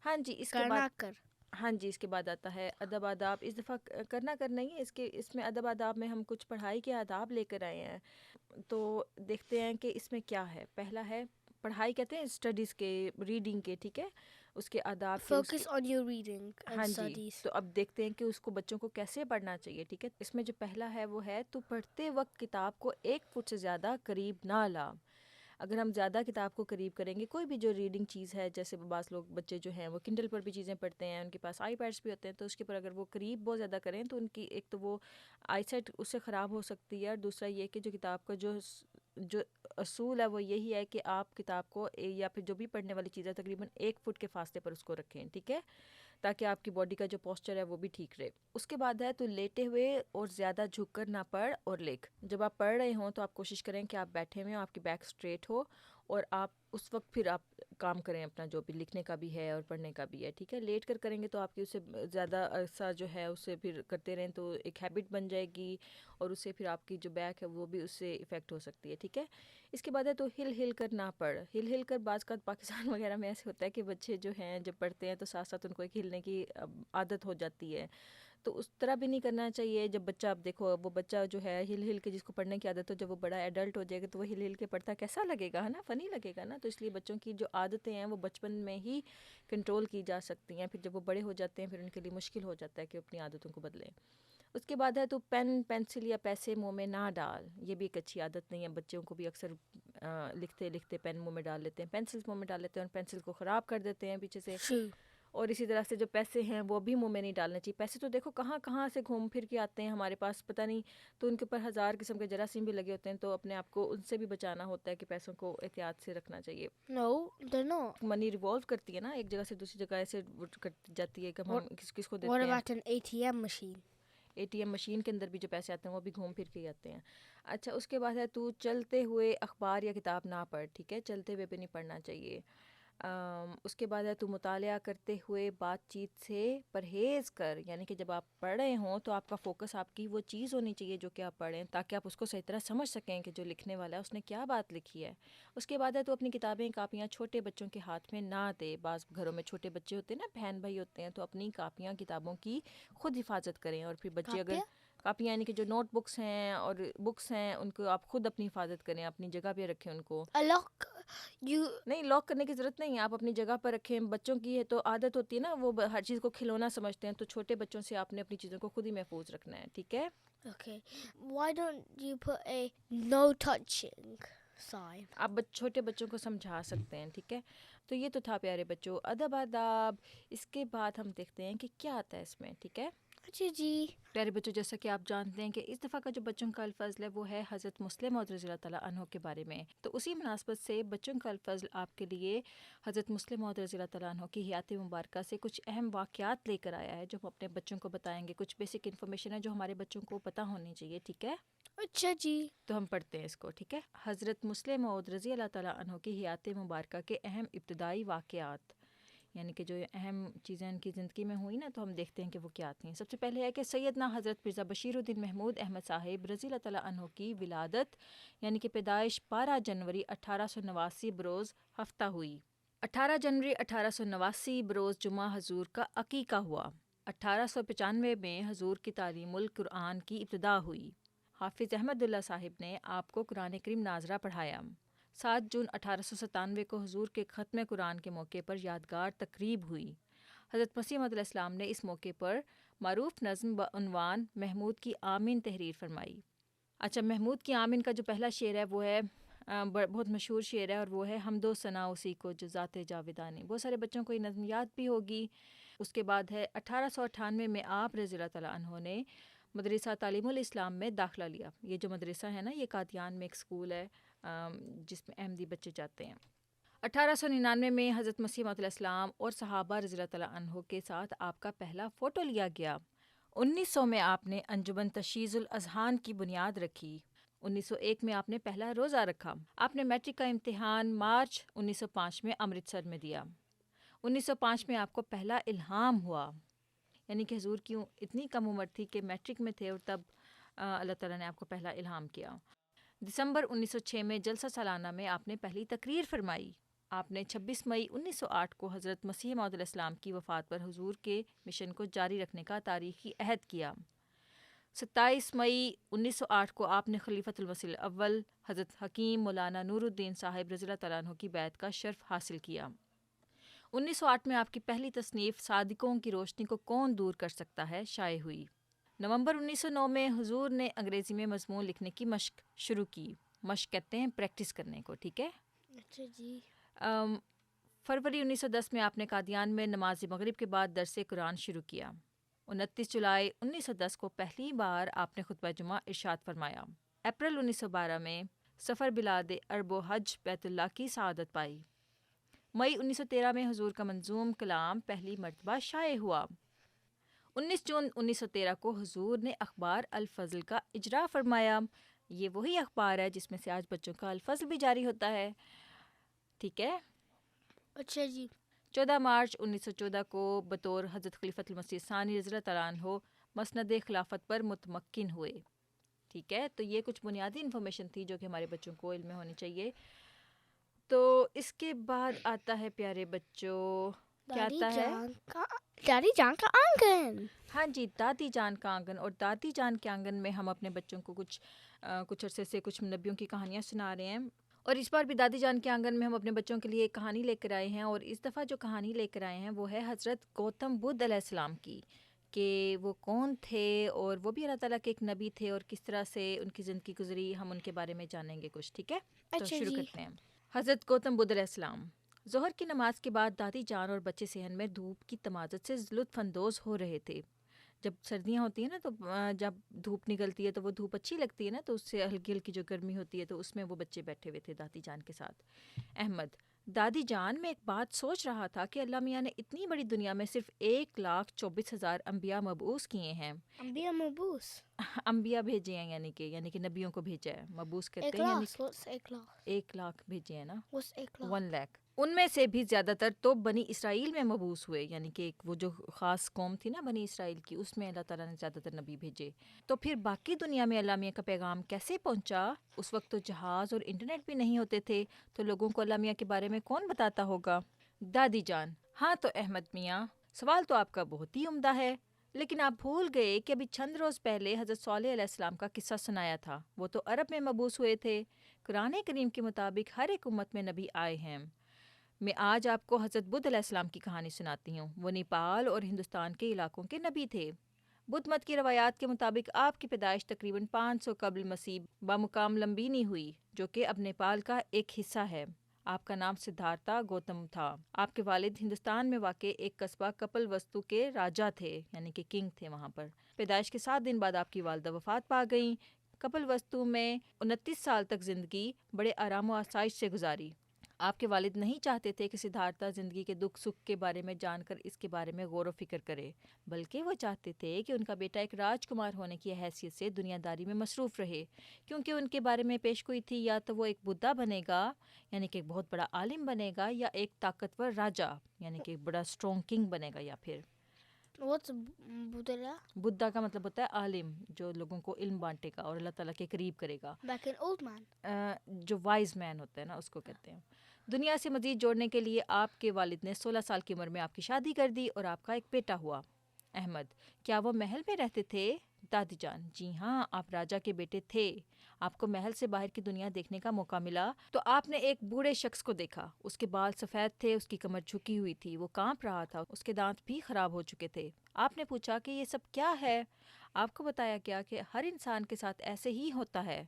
ہاں جی, اس کے کرنا بعد کر. ہاں جی, اس کے بعد آتا ہے ادب آداب. اس دفعہ کرنا کر نہیں ہے, اس میں ادب آداب میں ہم کچھ پڑھائی کے آداب لے کر آئے ہیں. تو دیکھتے ہیں کہ اس میں کیا ہے. پہلا ہے پڑھائی, کہتے ہیں اسٹڈیز کے, ریڈنگ کے. ٹھیک ہے, اس کے آداب کے, focus on your reading and ہاں جی. اسٹڈیز. تو اب دیکھتے ہیں کہ اس کو بچوں کو کیسے پڑھنا چاہیے. ٹھیک ہے, اس میں جو پہلا ہے وہ ہے تو پڑھتے وقت کتاب کو 1 فٹ سے زیادہ قریب نہ لا. اگر ہم زیادہ کتاب کو قریب کریں گے, کوئی بھی جو ریڈنگ چیز ہے, جیسے بعض لوگ بچے جو ہیں وہ کنڈل پر بھی چیزیں پڑھتے ہیں, ان کے پاس آئی پیڈس بھی ہوتے ہیں, تو اس کے پر اگر وہ قریب بہت زیادہ کریں تو ان کی ایک تو وہ آئی سائٹ اس سے خراب ہو سکتی ہے, اور دوسرا یہ کہ جو کتاب کا جو اصول ہے وہ یہی ہے کہ آپ کتاب کو یا پھر جو بھی پڑھنے والی چیز ہے تقریباً 1 فٹ کے فاصلے پر اس کو رکھیں. ٹھیک ہے, تاکہ آپ کی باڈی کا جو پوسچر ہے وہ بھی ٹھیک رہے. اس کے بعد ہے تو لیٹے ہوئے اور زیادہ جھک کر نہ پڑھ اور لکھ. جب آپ پڑھ رہے ہوں تو آپ کوشش کریں کہ آپ بیٹھے ہوئے ہوں, آپ کی بیک اسٹریٹ ہو, اور آپ اس وقت پھر آپ کام کریں اپنا جو بھی لکھنے کا بھی ہے اور پڑھنے کا بھی ہے. ٹھیک ہے, لیٹ کر کریں گے تو آپ کی اسے زیادہ عرصہ جو ہے اسے پھر کرتے رہیں تو ایک ہیبٹ بن جائے گی, اور اس سے پھر آپ کی جو بیک ہے وہ بھی اس سے افیکٹ ہو سکتی ہے. ٹھیک ہے, اس کے بعد ہے تو ہل کر نہ پڑھ. ہل کر بعض کا پاکستان وغیرہ میں ایسے ہوتا ہے کہ بچے جو ہیں جب پڑھتے ہیں تو ساتھ ساتھ ان کو ایک ہلنے کی عادت ہو جاتی ہے. تو اس طرح بھی نہیں کرنا چاہیے. جب بچہ آپ دیکھو وہ بچہ جو ہے ہل ہل کے جس کو پڑھنے کی عادت ہو جب وہ بڑا ایڈلٹ ہو جائے گا تو وہ ہل ہل کے پڑھتا کیسا لگے گا ہے نا, فنی لگے گا نا. تو اس لیے بچوں کی جو عادتیں ہیں وہ بچپن میں ہی کنٹرول کی جا سکتی ہیں. پھر جب وہ بڑے ہو جاتے ہیں پھر ان کے لیے مشکل ہو جاتا ہے کہ اپنی عادتوں کو بدلیں. اس کے بعد ہے تو پین پینسل یا پیسے منہ میں نہ ڈال. یہ بھی ایک اچھی عادت نہیں ہے. بچوں کو بھی اکثر لکھتے لکھتے پین منہ میں ڈال لیتے ہیں, پینسل منہ میں ڈال لیتے ہیں اور پینسل کو خراب کر دیتے ہیں پیچھے سے. اور اسی طرح سے جو پیسے ہیں وہ بھی منہ میں نہیں ڈالنے چاہیے. پیسے تو دیکھو کہاں کہاں سے گھوم پھر کے آتے ہیں ہمارے پاس پتہ نہیں, تو ان کے اوپر ہزار قسم کے جراثیم بھی لگے ہوتے ہیں. تو اپنے آپ کو ان سے بھی بچانا ہوتا ہے کہ پیسوں کو احتیاط سے رکھنا چاہیے. No, they're not. Money revolve کرتی ہے نا, ایک جگہ سے دوسری جگہ ایسے کرتی جاتی ہے کہ ہم کس کس کو What دیتے ہیں. about an ATM machine? A T M machine کے اندر بھی جو پیسے آتے ہیں وہ بھی گھوم پھر کے ہی آتے ہیں. اچھا اس کے بعد ہے تو چلتے ہوئے اخبار یا کتاب نہ پڑھ. ٹھیک ہے, چلتے ہوئے بھی نہیں پڑھنا چاہیے. اس کے بعد ہے تو مطالعہ کرتے ہوئے بات چیت سے پرہیز کر. یعنی کہ جب آپ پڑھ رہے ہوں تو آپ کا فوکس آپ کی وہ چیز ہونی چاہیے جو کہ آپ پڑھیں, تاکہ آپ اس کو صحیح طرح سمجھ سکیں کہ جو لکھنے والا ہے اس نے کیا بات لکھی ہے. اس کے بعد ہے تو اپنی کتابیں کاپیاں چھوٹے بچوں کے ہاتھ میں نہ دے. بعض گھروں میں چھوٹے بچے ہوتے ہیں نا, بہن بھائی ہوتے ہیں, تو اپنی کاپیاں کتابوں کی خود حفاظت کریں. اور پھر بچے اگر کاپیاں یعنی کہ جو نوٹ بکس ہیں اور بکس ہیں ان کو آپ خود اپنی حفاظت کریں, اپنی جگہ پہ رکھیں ان کو. A lock. You. نہیں لاک کرنے کی ضرورت نہیں ہے, آپ اپنی جگہ پر رکھیں. بچوں کی ہے تو عادت ہوتی ہے نا, وہ ہر چیز کو کھلونا سمجھتے ہیں, تو چھوٹے بچوں سے آپ نے اپنی چیزوں کو خود ہی محفوظ رکھنا ہے. ٹھیک ہے, Okay. Why don't you put a no touching sign? آپ چھوٹے بچوں کو سمجھا سکتے ہیں. ٹھیک ہے, تو یہ تو تھا پیارے بچوں ادب آداب. اس کے بعد ہم دیکھتے ہیں کہ کیا آتا ہے اس میں. ٹھیک ہے اچھا جی. پیارے بچوں, جیسا کہ آپ جانتے ہیں کہ اس دفعہ کا جو بچوں کا الفضل ہے وہ ہے حضرت مسلم موعود رضی اللہ تعالیٰ عنہ کے بارے میں. تو اسی مناسبت سے بچوں کا الفضل آپ کے لیے حضرت مسلم موعود رضی اللہ تعالیٰ عنہ کی حیات مبارکہ سے کچھ اہم واقعات لے کر آیا ہے جو ہم اپنے بچوں کو بتائیں گے. کچھ بیسک انفارمیشن ہے جو ہمارے بچوں کو پتہ ہونی چاہیے. ٹھیک ہے, اچھا جی. تو ہم پڑھتے ہیں اس کو. ٹھیک ہے, حضرت مسلم موعود رضی اللہ تعالیٰ عنہ کی حیات مبارکہ کے اہم ابتدائی واقعات, یعنی کہ جو اہم چیزیں ان کی زندگی میں ہوئی نا, تو ہم دیکھتے ہیں کہ وہ کیا آتی ہیں. سب سے پہلے ہے کہ سیدنا حضرت مرزا بشیر الدین محمود احمد صاحب رضی اللہ تعالیٰ عنہ کی ولادت یعنی کہ پیدائش 12 جنوری 1889 بروز ہفتہ ہوئی. 18 جنوری 1889 بروز جمعہ حضور کا عقیقہ ہوا. 1895 میں حضور کی تعلیم القرآن کی ابتدا ہوئی. حافظ احمد اللہ صاحب نے آپ کو قرآن کریم ناظرہ پڑھایا. 7 جون 1897 کو حضور کے ختم قرآن کے موقع پر یادگار تقریب ہوئی. حضرت مسیح موعود علیہ السلام نے اس موقع پر معروف نظم بعنوان محمود کی آمین تحریر فرمائی. اچھا, محمود کی آمین کا جو پہلا شعر ہے وہ ہے بہت مشہور شعر ہے, اور وہ ہے حمد و ثنا اسی کو جو ذات جاویدانی. بہت سارے بچوں کو یہ نظم یاد بھی ہوگی. اس کے بعد ہے 1898 میں آپ رضی اللہ تعالیٰ عنہ نے مدرسہ تعلیم الاسلام میں داخلہ لیا. یہ جو مدرسہ ہے نا, یہ قادیان میں ایک اسکول ہے جس میں احمدی بچے جاتے ہیں. 1899 میں حضرت مسیح موعود علیہ السلام اور صحابہ رضی اللہ تعالیٰ عنہ کے ساتھ آپ کا پہلا فوٹو لیا گیا. 1900 میں آپ نے انجمن تشییع الاذہان کی بنیاد رکھی. 1901 میں آپ نے پہلا روزہ رکھا. آپ نے میٹرک کا امتحان مارچ 1905 میں امرتسر میں دیا. 1905 میں آپ کو پہلا الہام ہوا, یعنی کہ حضور کی اتنی کم عمر تھی کہ میٹرک میں تھے اور تب اللہ تعالیٰ نے آپ کو پہلا الہام کیا. دسمبر 1906 میں جلسہ سالانہ میں آپ نے پہلی تقریر فرمائی. آپ نے 26 مئی 1908 کو حضرت مسیح موعود علیہ السلام کی وفات پر حضور کے مشن کو جاری رکھنے کا تاریخی عہد کیا. 27 مئی 1908 کو آپ نے خلیفۃ المسیح الاول حضرت حکیم مولانا نور الدین صاحب رضی اللہ تعالیٰ عنہ کی بیعت کا شرف حاصل کیا. 1908 میں آپ کی پہلی تصنیف صادقوں کی روشنی کو کون دور کر سکتا ہے شائع ہوئی. نومبر 1909 میں حضور نے انگریزی میں مضمون لکھنے کی مشق شروع کی. مشق کہتے ہیں پریکٹس کرنے کو. ٹھیک ہے, اچھا جی. فروری 1910 میں آپ نے قادیان میں نماز مغرب کے بعد درس قرآن شروع کیا. 29 جولائی 1910 کو پہلی بار آپ نے خطبہ جمعہ ارشاد فرمایا. اپریل 1912 میں سفر بلاد عرب و حج بیت اللہ کی سعادت پائی. مئی 1913 میں حضور کا منظوم کلام پہلی مرتبہ شائع ہوا. 19 جون 1913 کو حضور نے اخبار الفضل کا اجرا فرمایا. یہ وہی اخبار ہے جس میں سے آج بچوں کا الفضل بھی جاری ہوتا ہے. ٹھیک ہے, اچھا جی. 14 مارچ 1914 کو بطور حضرت خلیفۃ المسیح ثانی رضی اللہ تعالیٰ عنہ مسند خلافت پر متمکن ہوئے. ٹھیک ہے, تو یہ کچھ بنیادی انفارمیشن تھی جو کہ ہمارے بچوں کو علم میں ہونی چاہیے. تو اس کے بعد آتا ہے پیارے بچوں, کیا دادی آتا ہے؟ جان Daddy Jan ka aangan. ہاں جی، دادی جان کا آنگن، اور دادی جان کے آنگن میں ہم اپنے بچوں کو کچھ عرصے سے کچھ نبیوں کی کہانیاں سنا رہے ہیں، اور اس بار بھی دادی جان کے آنگن میں ہم اپنے بچوں کے لیے ایک کہانی لے کر آئے ہیں، اور اس دفعہ جو کہانی لے کر آئے ہیں وہ ہے حضرت گوتم بدھ علیہ السلام کی، کہ وہ کون تھے اور وہ بھی اللہ تعالیٰ کے ایک نبی تھے، اور کس طرح سے ان کی زندگی گزری، ہم ان کے بارے میں جانیں گے کچھ. ٹھیک ہے، تو اچھا شروع جی. کرتے ہیں. حضرت گوتم بدھ علیہ السلام. ظہر کی نماز کے بعد دادی جان اور بچے صحن میں دھوپ کی تمازت سے لطف اندوز ہو رہے تھے. جب سردیاں ہوتی ہیں نا تو جب دھوپ نکلتی ہے تو وہ دھوپ اچھی لگتی ہے نا، تو اس سے ہلکی ہلکی جو گرمی ہوتی ہے تو اس میں وہ بچے بیٹھے ہوئے تھے دادی جان کے ساتھ. احمد. دادی جان میں ایک بات سوچ رہا تھا کہ اللہ میاں نے اتنی بڑی دنیا میں صرف 1,24,000 انبیاء مبعوث کیے ہیں. Ambiya Mabus. انبیاء بھیجے ہیں، یعنی کہ نبیوں کو بھیجا ہے. مبعوث کہتے ہیں یعنی Ikhlas. What's ikhlas? 1,00,000 بھیجے ہیں نا، What's ikhlas? 1,00,000. ان میں سے بھی زیادہ تر تو بنی اسرائیل میں مبعوث ہوئے، یعنی کہ وہ جو خاص قوم تھی نا بنی اسرائیل کی، اس میں اللہ تعالیٰ نے زیادہ تر نبی بھیجے. تو پھر باقی دنیا میں اللہ میاں کا پیغام کیسے پہنچا؟ اس وقت تو جہاز اور انٹرنیٹ بھی نہیں ہوتے تھے، تو لوگوں کو اللہ میاں کے بارے میں کون بتاتا ہوگا؟ دادی جان. ہاں تو احمد میاں، سوال تو آپ کا بہت ہی عمدہ ہے، لیکن آپ بھول گئے کہ ابھی چند روز پہلے حضرت صالح علیہ السلام کا قصہ سنایا تھا. وہ تو عرب میں مبعوث ہوئے تھے. قرآن کریم کے مطابق ہر ایک امت میں نبی آئے ہیں. میں آج آپ کو حضرت بدھ علیہ السلام کی کہانی سناتی ہوں. وہ نیپال اور ہندوستان کے علاقوں کے نبی تھے. بدھ مت کی روایات کے مطابق آپ کی پیدائش تقریباً 500 قبل مسیح بمقام لمبینی ہوئی، جو کہ اب نیپال کا ایک حصہ ہے. آپ کا نام سدھارتھا گوتم تھا. آپ کے والد ہندوستان میں واقع ایک قصبہ کپل وستو کے راجا تھے، یعنی کہ کنگ تھے وہاں پر. پیدائش کے 7 دن بعد آپ کی والدہ وفات پا گئیں. کپل وستو میں 29 سال تک زندگی بڑے آرام و آسائش سے گزاری. آپ کے والد نہیں چاہتے تھے کہ سدھارتھا زندگی کے دکھ سکھ کے بارے میں جان کر اس کے بارے میں غور و فکر کرے، بلکہ وہ چاہتے تھے کہ ان کا بیٹا ایک راج کمار ہونے کی حیثیت سے دنیا داری میں مصروف رہے، کیونکہ ان کے بارے میں پیش گوئی تھی یا تو وہ ایک بدھا بنے گا، یعنی کہ ایک بہت بڑا عالم بنے گا، یا ایک طاقتور راجا، یعنی کہ ایک بڑا اسٹرانگ کنگ بنے گا، یا پھر What's Buddha? بدھا کا مطلب ہوتا ہے عالم، جو لوگوں کو علم بانٹے گا اور اللہ تعالیٰ کے قریب کرے گا. Back an old man. جو وائز مین ہوتا ہے نا اس کو کہتے ہیں. دنیا سے مزید جوڑنے کے لیے آپ کے والد نے 16 سال کی عمر میں آپ کی شادی کر دی اور آپ کا ایک بیٹا ہوا. احمد. کیا وہ محل میں رہتے تھے؟ دادی جان. جی ہاں، آپ راجا کے بیٹے تھے. آپ کو محل سے باہر کی دنیا دیکھنے کا موقع ملا تو آپ نے ایک بوڑھے شخص کو دیکھا. اس کے بال سفید تھے، اس کی کمر جھکی ہوئی تھی، وہ کانپ رہا تھا، اس کے دانت بھی خراب ہو چکے تھے. آپ نے پوچھا کہ یہ سب کیا ہے؟ آپ کو بتایا گیا کہ ہر انسان کے ساتھ ایسے ہی ہوتا ہے،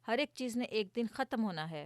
ہر ایک چیز نے ایک دن ختم ہونا ہے.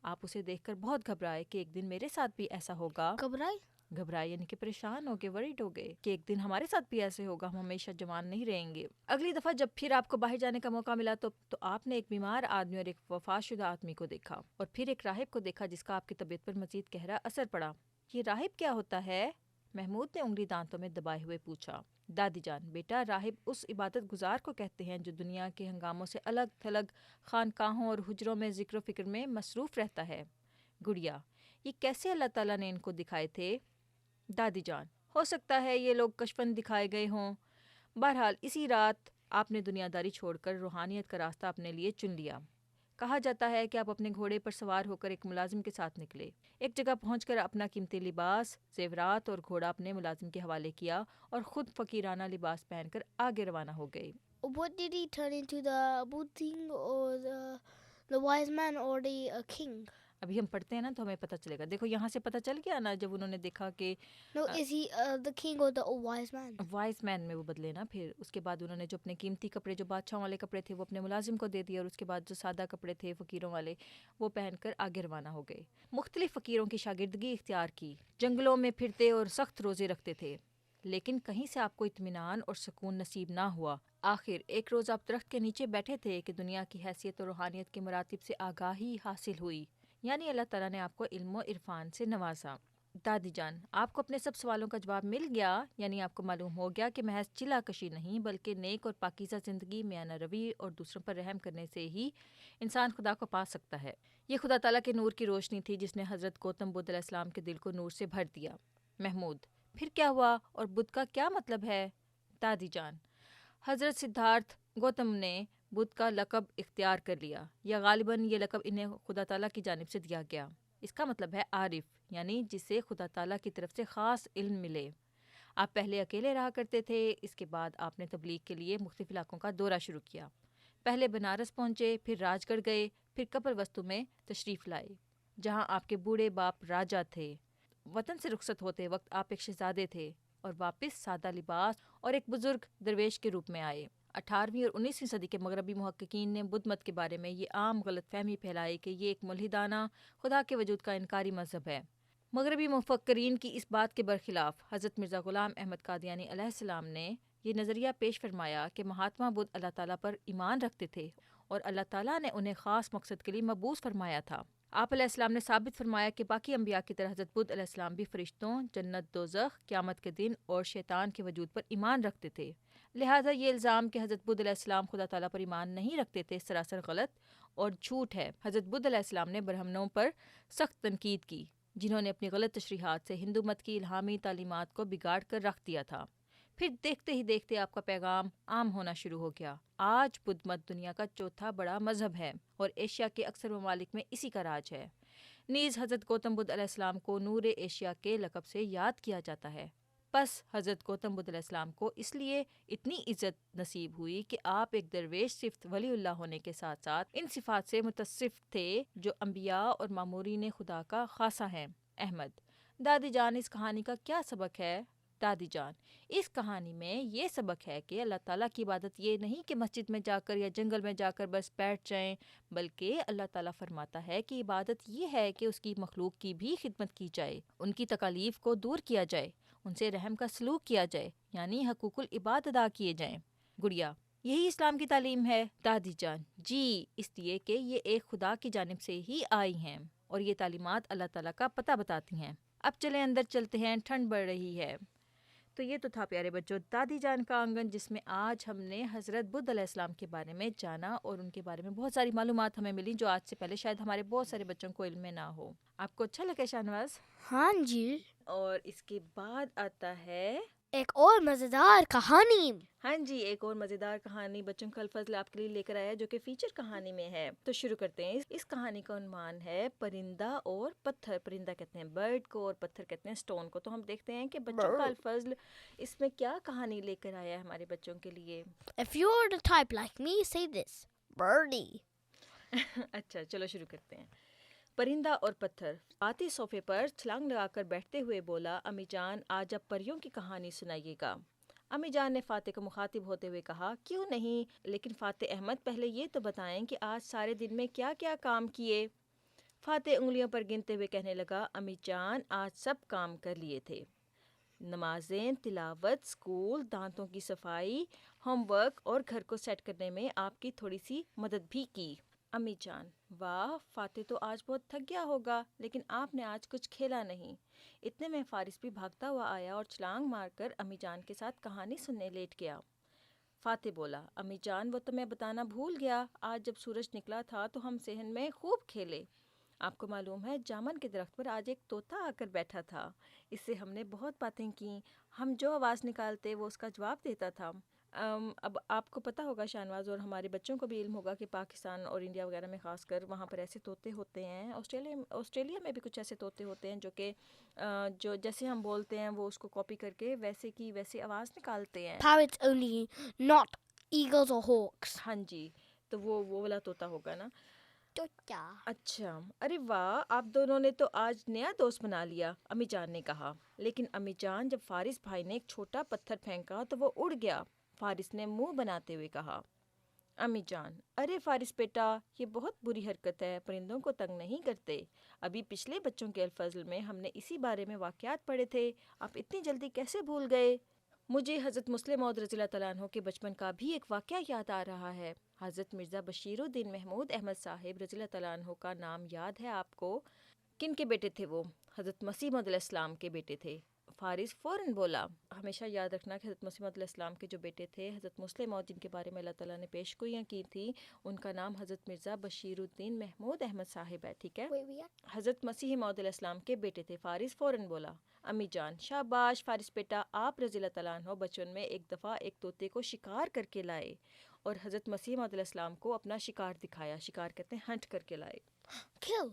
آپ اسے دیکھ کر بہت گھبرائے کہ ایک دن میرے ساتھ بھی ایسا ہوگا. Kabrai? گھبرائے یعنی کہ پریشان ہو گئے، ورڈ ہو گئے کہ ایک دن ہمارے ساتھ بھی ایسے ہوگا، ہم ہمیشہ جوان نہیں رہیں گے. اگلی دفعہ جب پھر آپ کو باہر جانے کا موقع ملا تو آپ نے ایک بیمار آدمی اور ایک وفات شدہ آدمی کو دیکھا، اور پھر ایک راہب کو دیکھا جس کا آپ کی طبیعت پر مزید گہرا اثر پڑا. یہ راہب کیا ہوتا ہے؟ محمود نے انگلی دانتوں میں دبائے ہوئے پوچھا. دادی جان. بیٹا، راہب اس عبادت گزار کو کہتے ہیں جو دنیا کے ہنگاموں سے الگ تھلگ خانقاہوں اور حجروں میں ذکر و فکر میں مصروف رہتا ہے. گڑیا. یہ کیسے اللہ تعالیٰ نے ان کو دکھائے تھے؟ دادی جان. ہو سکتا ہے یہ لوگ کشفن دکھائے گئے ہوں. بہرحال اسی رات آپ نے دنیا داری چھوڑ کر روحانیت کا راستہ اپنے لیے چن لیا. کہا جاتا ہے کہ آپ اپنے گھوڑے پر سوار ہو کر ایک ملازم کے ساتھ نکلے. ایک جگہ پہنچ کر اپنا قیمتی لباس، زیورات اور گھوڑا اپنے ملازم کے حوالے کیا اور خود فقیرانہ لباس پہن کر آگے روانہ ہو گئے. What did he turn into, the Buddha or the wise man or the king? ابھی ہم پڑھتے ہیں نا تو ہمیں پتہ چلے گا. دیکھو یہاں سے پتہ چل گیا نا، جب انہوں نے دیکھا کہ No, is he the king or the wise man? Wise man میں وہ بدلے نا. پھر اس کے بعد انہوں نے جو اپنے قیمتی کپڑے، جو بادشاہوں والے کپڑے تھے، وہ اپنے ملازم کو دے دیے، اور اس کے بعد جو سادہ کپڑے تھے فقیروں والے وہ پہن کر آگے روانہ ہو گئے. مختلف فقیروں کی شاگردگی اختیار کی، جنگلوں میں پھرتے اور سخت روزے رکھتے تھے، لیکن کہیں سے آپ کو اطمینان اور سکون نصیب نہ ہوا. آخر ایک روز آپ درخت کے نیچے بیٹھے تھے کہ دنیا کی حیثیت اور روحانیت کے مراتب سے آگاہی حاصل ہوئی، یعنی اللہ تعالیٰ نے آپ کو علم و عرفان سے نوازا. دادی جان. آپ کو اپنے سب سوالوں کا جواب مل گیا، یعنی آپ کو معلوم ہو گیا کہ محض چلا کشی نہیں بلکہ نیک اور پاکیزہ زندگی، میانہ روی اور دوسروں پر رحم کرنے سے ہی انسان خدا کو پا سکتا ہے. یہ خدا تعالیٰ کے نور کی روشنی تھی جس نے حضرت گوتم بدھ علیہ السلام کے دل کو نور سے بھر دیا. محمود. پھر کیا ہوا اور بدھ کا کیا مطلب ہے؟ دادی جان. حضرت سدھارتھ گوتم نے بدھ کا لقب اختیار کر لیا، یا غالباً یہ لقب انہیں خدا تعالیٰ کی جانب سے دیا گیا. اس کا مطلب ہے عارف، یعنی جسے خدا تعالیٰ کی طرف سے خاص علم ملے. آپ پہلے اکیلے رہا کرتے تھے، اس کے بعد آپ نے تبلیغ کے لیے مختلف علاقوں کا دورہ شروع کیا۔ پہلے بنارس پہنچے، پھر راج گڑھ گئے، پھر کپر وستو میں تشریف لائے جہاں آپ کے بوڑھے باپ راجا تھے۔ وطن سے رخصت ہوتے وقت آپ ایک شہزادے تھے اور واپس سادہ لباس اور ایک بزرگ درویش کے روپ میں آئے۔ 18ویں اور 19ویں صدی کے مغربی محققین نے بدھ مت کے بارے میں یہ عام غلط فہمی پھیلائی کہ یہ ایک ملحدانہ خدا کے وجود کا انکاری مذہب ہے۔ مغربی مفکرین کی اس بات کے برخلاف حضرت مرزا غلام احمد قادیانی علیہ السلام نے یہ نظریہ پیش فرمایا کہ مہاتما بدھ اللہ تعالیٰ پر ایمان رکھتے تھے اور اللہ تعالیٰ نے انہیں خاص مقصد کے لیے مبعوث فرمایا تھا۔ آپ علیہ السلام نے ثابت فرمایا کہ باقی انبیاء کی طرح حضرت بدھ علیہ السلام بھی فرشتوں، جنت، دوزخ، قیامت کے دن اور شیطان کے وجود پر ایمان رکھتے تھے۔ لہٰذا یہ الزام کہ حضرت بدھ علیہ السلام خدا تعالیٰ پر ایمان نہیں رکھتے تھے سراسر غلط اور جھوٹ ہے۔ حضرت بدھ علیہ السلام نے برہمنوں پر سخت تنقید کی جنہوں نے اپنی غلط تشریحات سے ہندو مت کی الہامی تعلیمات کو بگاڑ کر رکھ دیا تھا۔ پھر دیکھتے ہی دیکھتے آپ کا پیغام عام ہونا شروع ہو گیا۔ آج بدھ مت دنیا کا چوتھا بڑا مذہب ہے اور ایشیا کے اکثر ممالک میں اسی کا راج ہے۔ نیز حضرت گوتم بدھ علیہ السلام کو نور ایشیا کے لقب سے یاد کیا جاتا ہے۔ پس حضرت گوتم بدھ علیہ السلام کو اس لیے اتنی عزت نصیب ہوئی کہ آپ ایک درویش صفت ولی اللہ ہونے کے ساتھ ساتھ ان صفات سے متصف تھے جو انبیاء اور مامورین خدا کا خاصہ ہیں۔ احمد: دادی جان، اس کہانی کا کیا سبق ہے؟ دادی جان: اس کہانی میں یہ سبق ہے کہ اللہ تعالیٰ کی عبادت یہ نہیں کہ مسجد میں جا کر یا جنگل میں جا کر بس بیٹھ جائیں، بلکہ اللہ تعالیٰ فرماتا ہے کہ عبادت یہ ہے کہ اس کی مخلوق کی بھی خدمت کی جائے، ان کی تکالیف کو دور کیا جائے، ان سے رحم کا سلوک کیا جائے، یعنی حقوق العباد ادا کیے جائیں۔ گڑیا: یہی اسلام کی تعلیم ہے؟ دادی جان: جی، اس لیے کہ یہ ایک خدا کی جانب سے ہی آئی ہیں اور یہ تعلیمات اللہ تعالیٰ کا پتہ بتاتی ہیں۔ اب چلیں اندر چلتے ہیں، ٹھنڈ بڑھ رہی ہے۔ تو یہ تو تھا پیارے بچوں دادی جان کا آنگن، جس میں آج ہم نے حضرت بدھ علیہ السلام کے بارے میں جانا اور ان کے بارے میں بہت ساری معلومات ہمیں ملی جو آج سے پہلے شاید ہمارے بہت سارے بچوں کو علم میں نہ ہو۔ آپ کو اچھا لگا شاہنواز؟ ہاں جی، اور اس کے بعد آتا ہے ایک اور مزیدار کہانی۔ ہاں جی، ایک اور مزیدار کہانی بچوں کا الفضل آپ کے لیے لے کر آیا جو کہ فیچر کہانی میں ہے۔ تو شروع کرتے ہیں۔ اس کہانی کا عنوان ہے پرندہ اور پتھر۔ پرندہ کہتے ہیں برڈ کو اور پتھر کہتے ہیں سٹون کو۔ تو ہم دیکھتے ہیں کہ بچوں کا الفضل اس میں کیا کہانی لے کر آیا ہے ہمارے بچوں کے لیے۔ If you were to type like me, say this: birdie. اچھا، چلو شروع کرتے ہیں۔ پرندہ اور پتھر۔ آتی صوفے پر چھلانگ لگا کر بیٹھتے ہوئے بولا، امی جان آج اب پریوں کی کہانی سنائیے گا۔ امی جان نے فاتح کو مخاطب ہوتے ہوئے کہا، کیوں نہیں، لیکن فاتح احمد پہلے یہ تو بتائیں کہ آج سارے دن میں کیا کیا کام کیے۔ فاتح انگلیوں پر گنتے ہوئے کہنے لگا، امی جان آج سب کام کر لیے تھے، نمازیں، تلاوت، اسکول، دانتوں کی صفائی، ہوم ورک اور گھر کو سیٹ کرنے میں آپ کی تھوڑی سی مدد بھی کی۔ امی جان: واہ، فاتح تو آج بہت تھک گیا ہوگا، لیکن آپ نے آج کچھ کھیلا نہیں۔ اتنے میں فارس بھی بھاگتا ہوا آیا اور چھلانگ مار کر امی جان کے ساتھ کہانی سننے لیٹ گیا۔ فاتح بولا، امی جان وہ تو میں بتانا بھول گیا، آج جب سورج نکلا تھا تو ہم صحن میں خوب کھیلے۔ آپ کو معلوم ہے جامن کے درخت پر آج ایک طوطا آ کر بیٹھا تھا، اس سے ہم نے بہت باتیں کیں، ہم جو آواز نکالتے وہ اس کا جواب دیتا تھا۔ اب آپ کو پتہ ہوگا شاہنواز، اور ہمارے بچوں کو بھی علم ہوگا کہ پاکستان اور انڈیا وغیرہ میں خاص کر وہاں پر ایسے طوطے ہوتے ہیں، آسٹریلیا میں بھی کچھ ایسے طوطے ہوتے ہیں جو کہ جو جیسے ہم بولتے ہیں وہ اس کو کاپی کر کے ویسے کی ویسے آواز نکالتے ہیں۔ Parrots only, not eagles or hawks. ہاں جی، تو وہ والا طوطا ہوگا نا۔ Tota. اچھا، ارے واہ، آپ دونوں نے تو آج نیا دوست بنا لیا، امی جان نے کہا۔ لیکن امی جان جب فارس بھائی نے ایک چھوٹا پتھر پھینکا تو وہ اڑ گیا، فارس نے منہ بناتے ہوئے کہا۔ امی جان: ارے فارس بیٹا، یہ بہت بری حرکت ہے، پرندوں کو تنگ نہیں کرتے، ابھی پچھلے بچوں کے الفضل میں ہم نے اسی بارے میں واقعات پڑھے تھے، آپ اتنی جلدی کیسے بھول گئے؟ مجھے حضرت مسلم موعود رضی اللہ تعالیٰ عنہ کے بچپن کا بھی ایک واقعہ یاد آ رہا ہے۔ حضرت مرزا بشیر الدین محمود احمد صاحب رضی اللہ تعالیٰ عنہ کا نام یاد ہے آپ کو؟ کن کے بیٹے تھے وہ؟ حضرت مسیح موعود علیہ السلام کے بیٹے تھے۔ فارس فوراً بولا، ہمیشہ یاد رکھنا کہ حضرت مسیح موعود علیہ السلام کے جو بیٹے تھے حضرت مسلم موعود، جن کے بارے میں اللہ تعالیٰ نے پیش گوئیاں کی تھیں، ان کا نام حضرت مرزا بشیر الدین محمود احمد صاحب ہے، ٹھیک ہے؟ حضرت مسیح موعود علیہ السلام کے بیٹے تھے۔ فارس فوراً بولا، امی جان شاباش فارس بیٹا، آپ رضی اللہ تعالیٰ عنہ بچپن میں ایک دفعہ ایک طوطے کو شکار کر کے لائے اور حضرت مسیح موعود علیہ السلام کو اپنا شکار دکھایا۔ شکار کہتے ہیں ہنٹ کر کے لائے۔ Kill.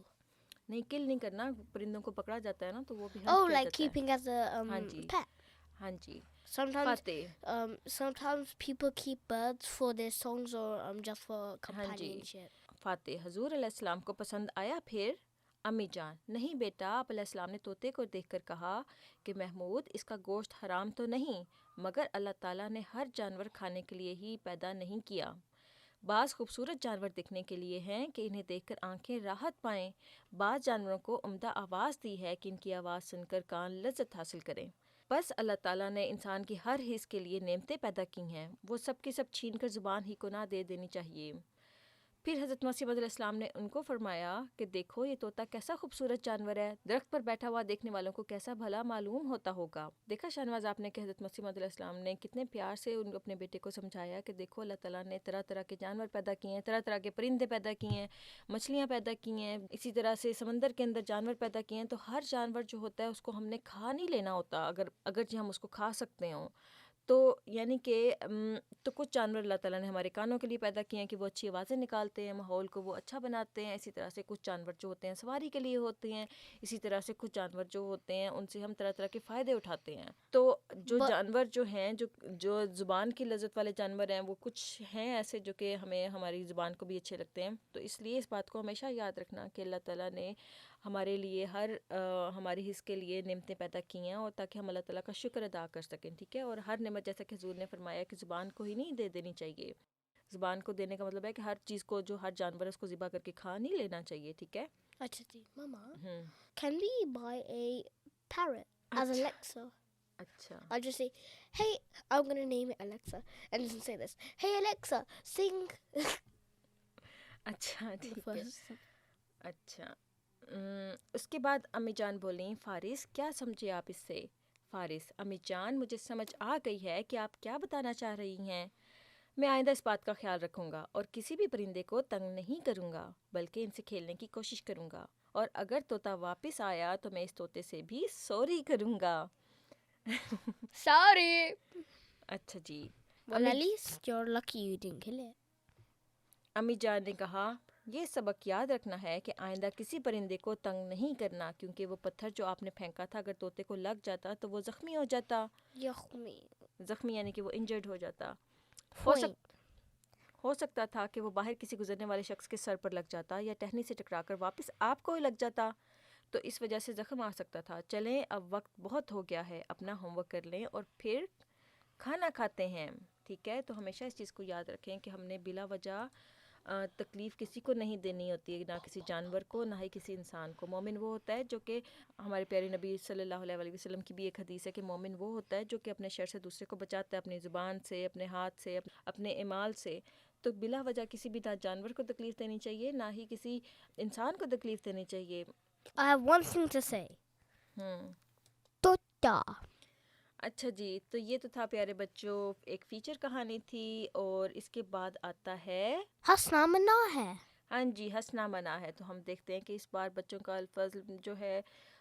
نہیں، کل نہیں کرنا، پرندوں کو پکڑا جاتا ہے نا تو وہ بھی Oh, ہنٹ کیا like جاتا ہے۔ keeping as a ہاں جی، pet. ہاں جی Sometimes فاتح sometimes people keep birds for their songs or just for ہاں جی companionship. فاتح حضور علیہ السلام کو پسند آیا پھر امی جان نہیں بیٹا آپ علیہ السلام نے طوطے کو دیکھ کر کہا کہ محمود اس کا گوشت حرام تو نہیں مگر اللہ تعالیٰ نے ہر جانور کھانے کے لیے ہی پیدا نہیں کیا بعض خوبصورت جانور دکھنے کے لیے ہیں کہ انہیں دیکھ کر آنکھیں راحت پائیں بعض جانوروں کو عمدہ آواز دی ہے کہ ان کی آواز سن کر کان لذت حاصل کریں بس اللہ تعالیٰ نے انسان کی ہر حص کے لیے نعمتیں پیدا کی ہیں وہ سب کی سب چھین کر زبان ہی کو نہ دے دینی چاہیے پھر حضرت مسیح علیہ السلام نے ان کو فرمایا کہ دیکھو یہ طوطا کیسا خوبصورت جانور ہے درخت پر بیٹھا ہوا دیکھنے والوں کو کیسا بھلا معلوم ہوتا ہوگا دیکھا شاہنواز آپ نے کہ حضرت مسیح علیہ السلام نے کتنے پیار سے ان اپنے بیٹے کو سمجھایا کہ دیکھو اللہ تعالیٰ نے طرح طرح کے جانور پیدا کیے ہیں طرح طرح کے پرندے پیدا کیے ہیں مچھلیاں پیدا کی ہیں اسی طرح سے سمندر کے اندر جانور پیدا کیے ہیں تو ہر جانور جو ہوتا ہے اس کو ہم نے کھا نہیں لینا ہوتا اگر ہم اس کو کھا سکتے ہوں تو یعنی کہ تو کچھ جانور اللہ تعالیٰ نے ہمارے کانوں کے لیے پیدا کیے ہیں کہ وہ اچھی آوازیں نکالتے ہیں ماحول کو وہ اچھا بناتے ہیں اسی طرح سے کچھ جانور جو ہوتے ہیں سواری کے لیے ہوتے ہیں اسی طرح سے کچھ جانور جو ہوتے ہیں ان سے ہم طرح طرح کے فائدے اٹھاتے ہیں تو جو جانور جو ہیں جو زبان کی لذت والے جانور ہیں وہ کچھ ہیں ایسے جو کہ ہمیں ہماری زبان کو بھی اچھے لگتے ہیں تو اس لیے اس بات کو ہمیشہ یاد رکھنا کہ اللہ تعالیٰ نے ہمارے لیے ہماری حص کے لیے نعمتیں پیدا کی ہیں اور تاکہ ہم اللہ تعالیٰ کا شکر ادا کر سکیں ٹھیک ہے اور ہر نعمت جیسا کہ حضور نے فرمایا کہ زبان کو ہی نہیں دے دینی چاہیے زبان کو دینے کا مطلب ہے کہ ہر چیز کو جو ہر جانور ہے اس کو ذبح کر کے کھا نہیں لینا چاہیے ٹھیک ہے Acha ji, Mama, can we buy a parrot as Alexa? اچھا I'll just say, hey, I'm going to name it Alexa. And just say this, hey Alexa, sing. اچھا The ٹھیک ہے first. اچھا اس کے بعد امی جان بولیں فارس کیا سمجھے آپ اس سے فارس امی جان مجھے سمجھ آ گئی ہے کہ آپ کیا بتانا چاہ رہی ہیں میں آئندہ اس بات کا خیال رکھوں گا اور کسی بھی پرندے کو تنگ نہیں کروں گا بلکہ ان سے کھیلنے کی کوشش کروں گا اور اگر طوطا واپس آیا تو میں اس طوطے سے بھی سوری کروں گا Sorry. اچھا جی Well, at least you're lucky you didn't kill it. امی جان نے کہا یہ سبق یاد رکھنا ہے کہ آئندہ کسی پرندے کو تنگ نہیں کرنا کیونکہ وہ پتھر جو آپ نے پھینکا تھا اگر طوطے کو لگ جاتا تو وہ زخمی ہو جاتا Yukhmi. زخمی یعنی کہ وہ انجرڈ ہو جاتا Point. ہو سکتا تھا کہ وہ باہر کسی گزرنے والے شخص کے سر پر لگ جاتا یا ٹہنی سے ٹکرا کر واپس آپ کو ہی لگ جاتا تو اس وجہ سے زخم آ سکتا تھا چلیں اب وقت بہت ہو گیا ہے اپنا ہوم ورک کر لیں اور پھر کھانا کھاتے ہیں ٹھیک ہے تو ہمیشہ اس چیز کو یاد رکھیں کہ ہم نے بلا وجہ تکلیف کسی کو نہیں دینی ہوتی ہے نہ کسی جانور کو نہ ہی کسی انسان کو مومن وہ ہوتا ہے جو کہ ہمارے پیارے نبی صلی اللہ علیہ وسلم کی بھی ایک حدیث ہے کہ مومن وہ ہوتا ہے جو کہ اپنے شر سے دوسرے کو بچاتا ہے اپنی زبان سے اپنے ہاتھ سے اپنے اعمال سے تو بلا وجہ کسی بھی نہ جانور کو تکلیف دینی چاہیے نہ ہی کسی انسان کو تکلیف دینی چاہیے I have one thing to say. Tota. اچھا جی تو یہ تو تھا پیارے بچوں ایک فیچر کہانی تھی اور اس کے بعد آتا ہے Hasna mana hai. ہاں جی ہنسنا منع ہے تو ہم دیکھتے ہیں کہ اس بار بچوں کا الفضل جو ہے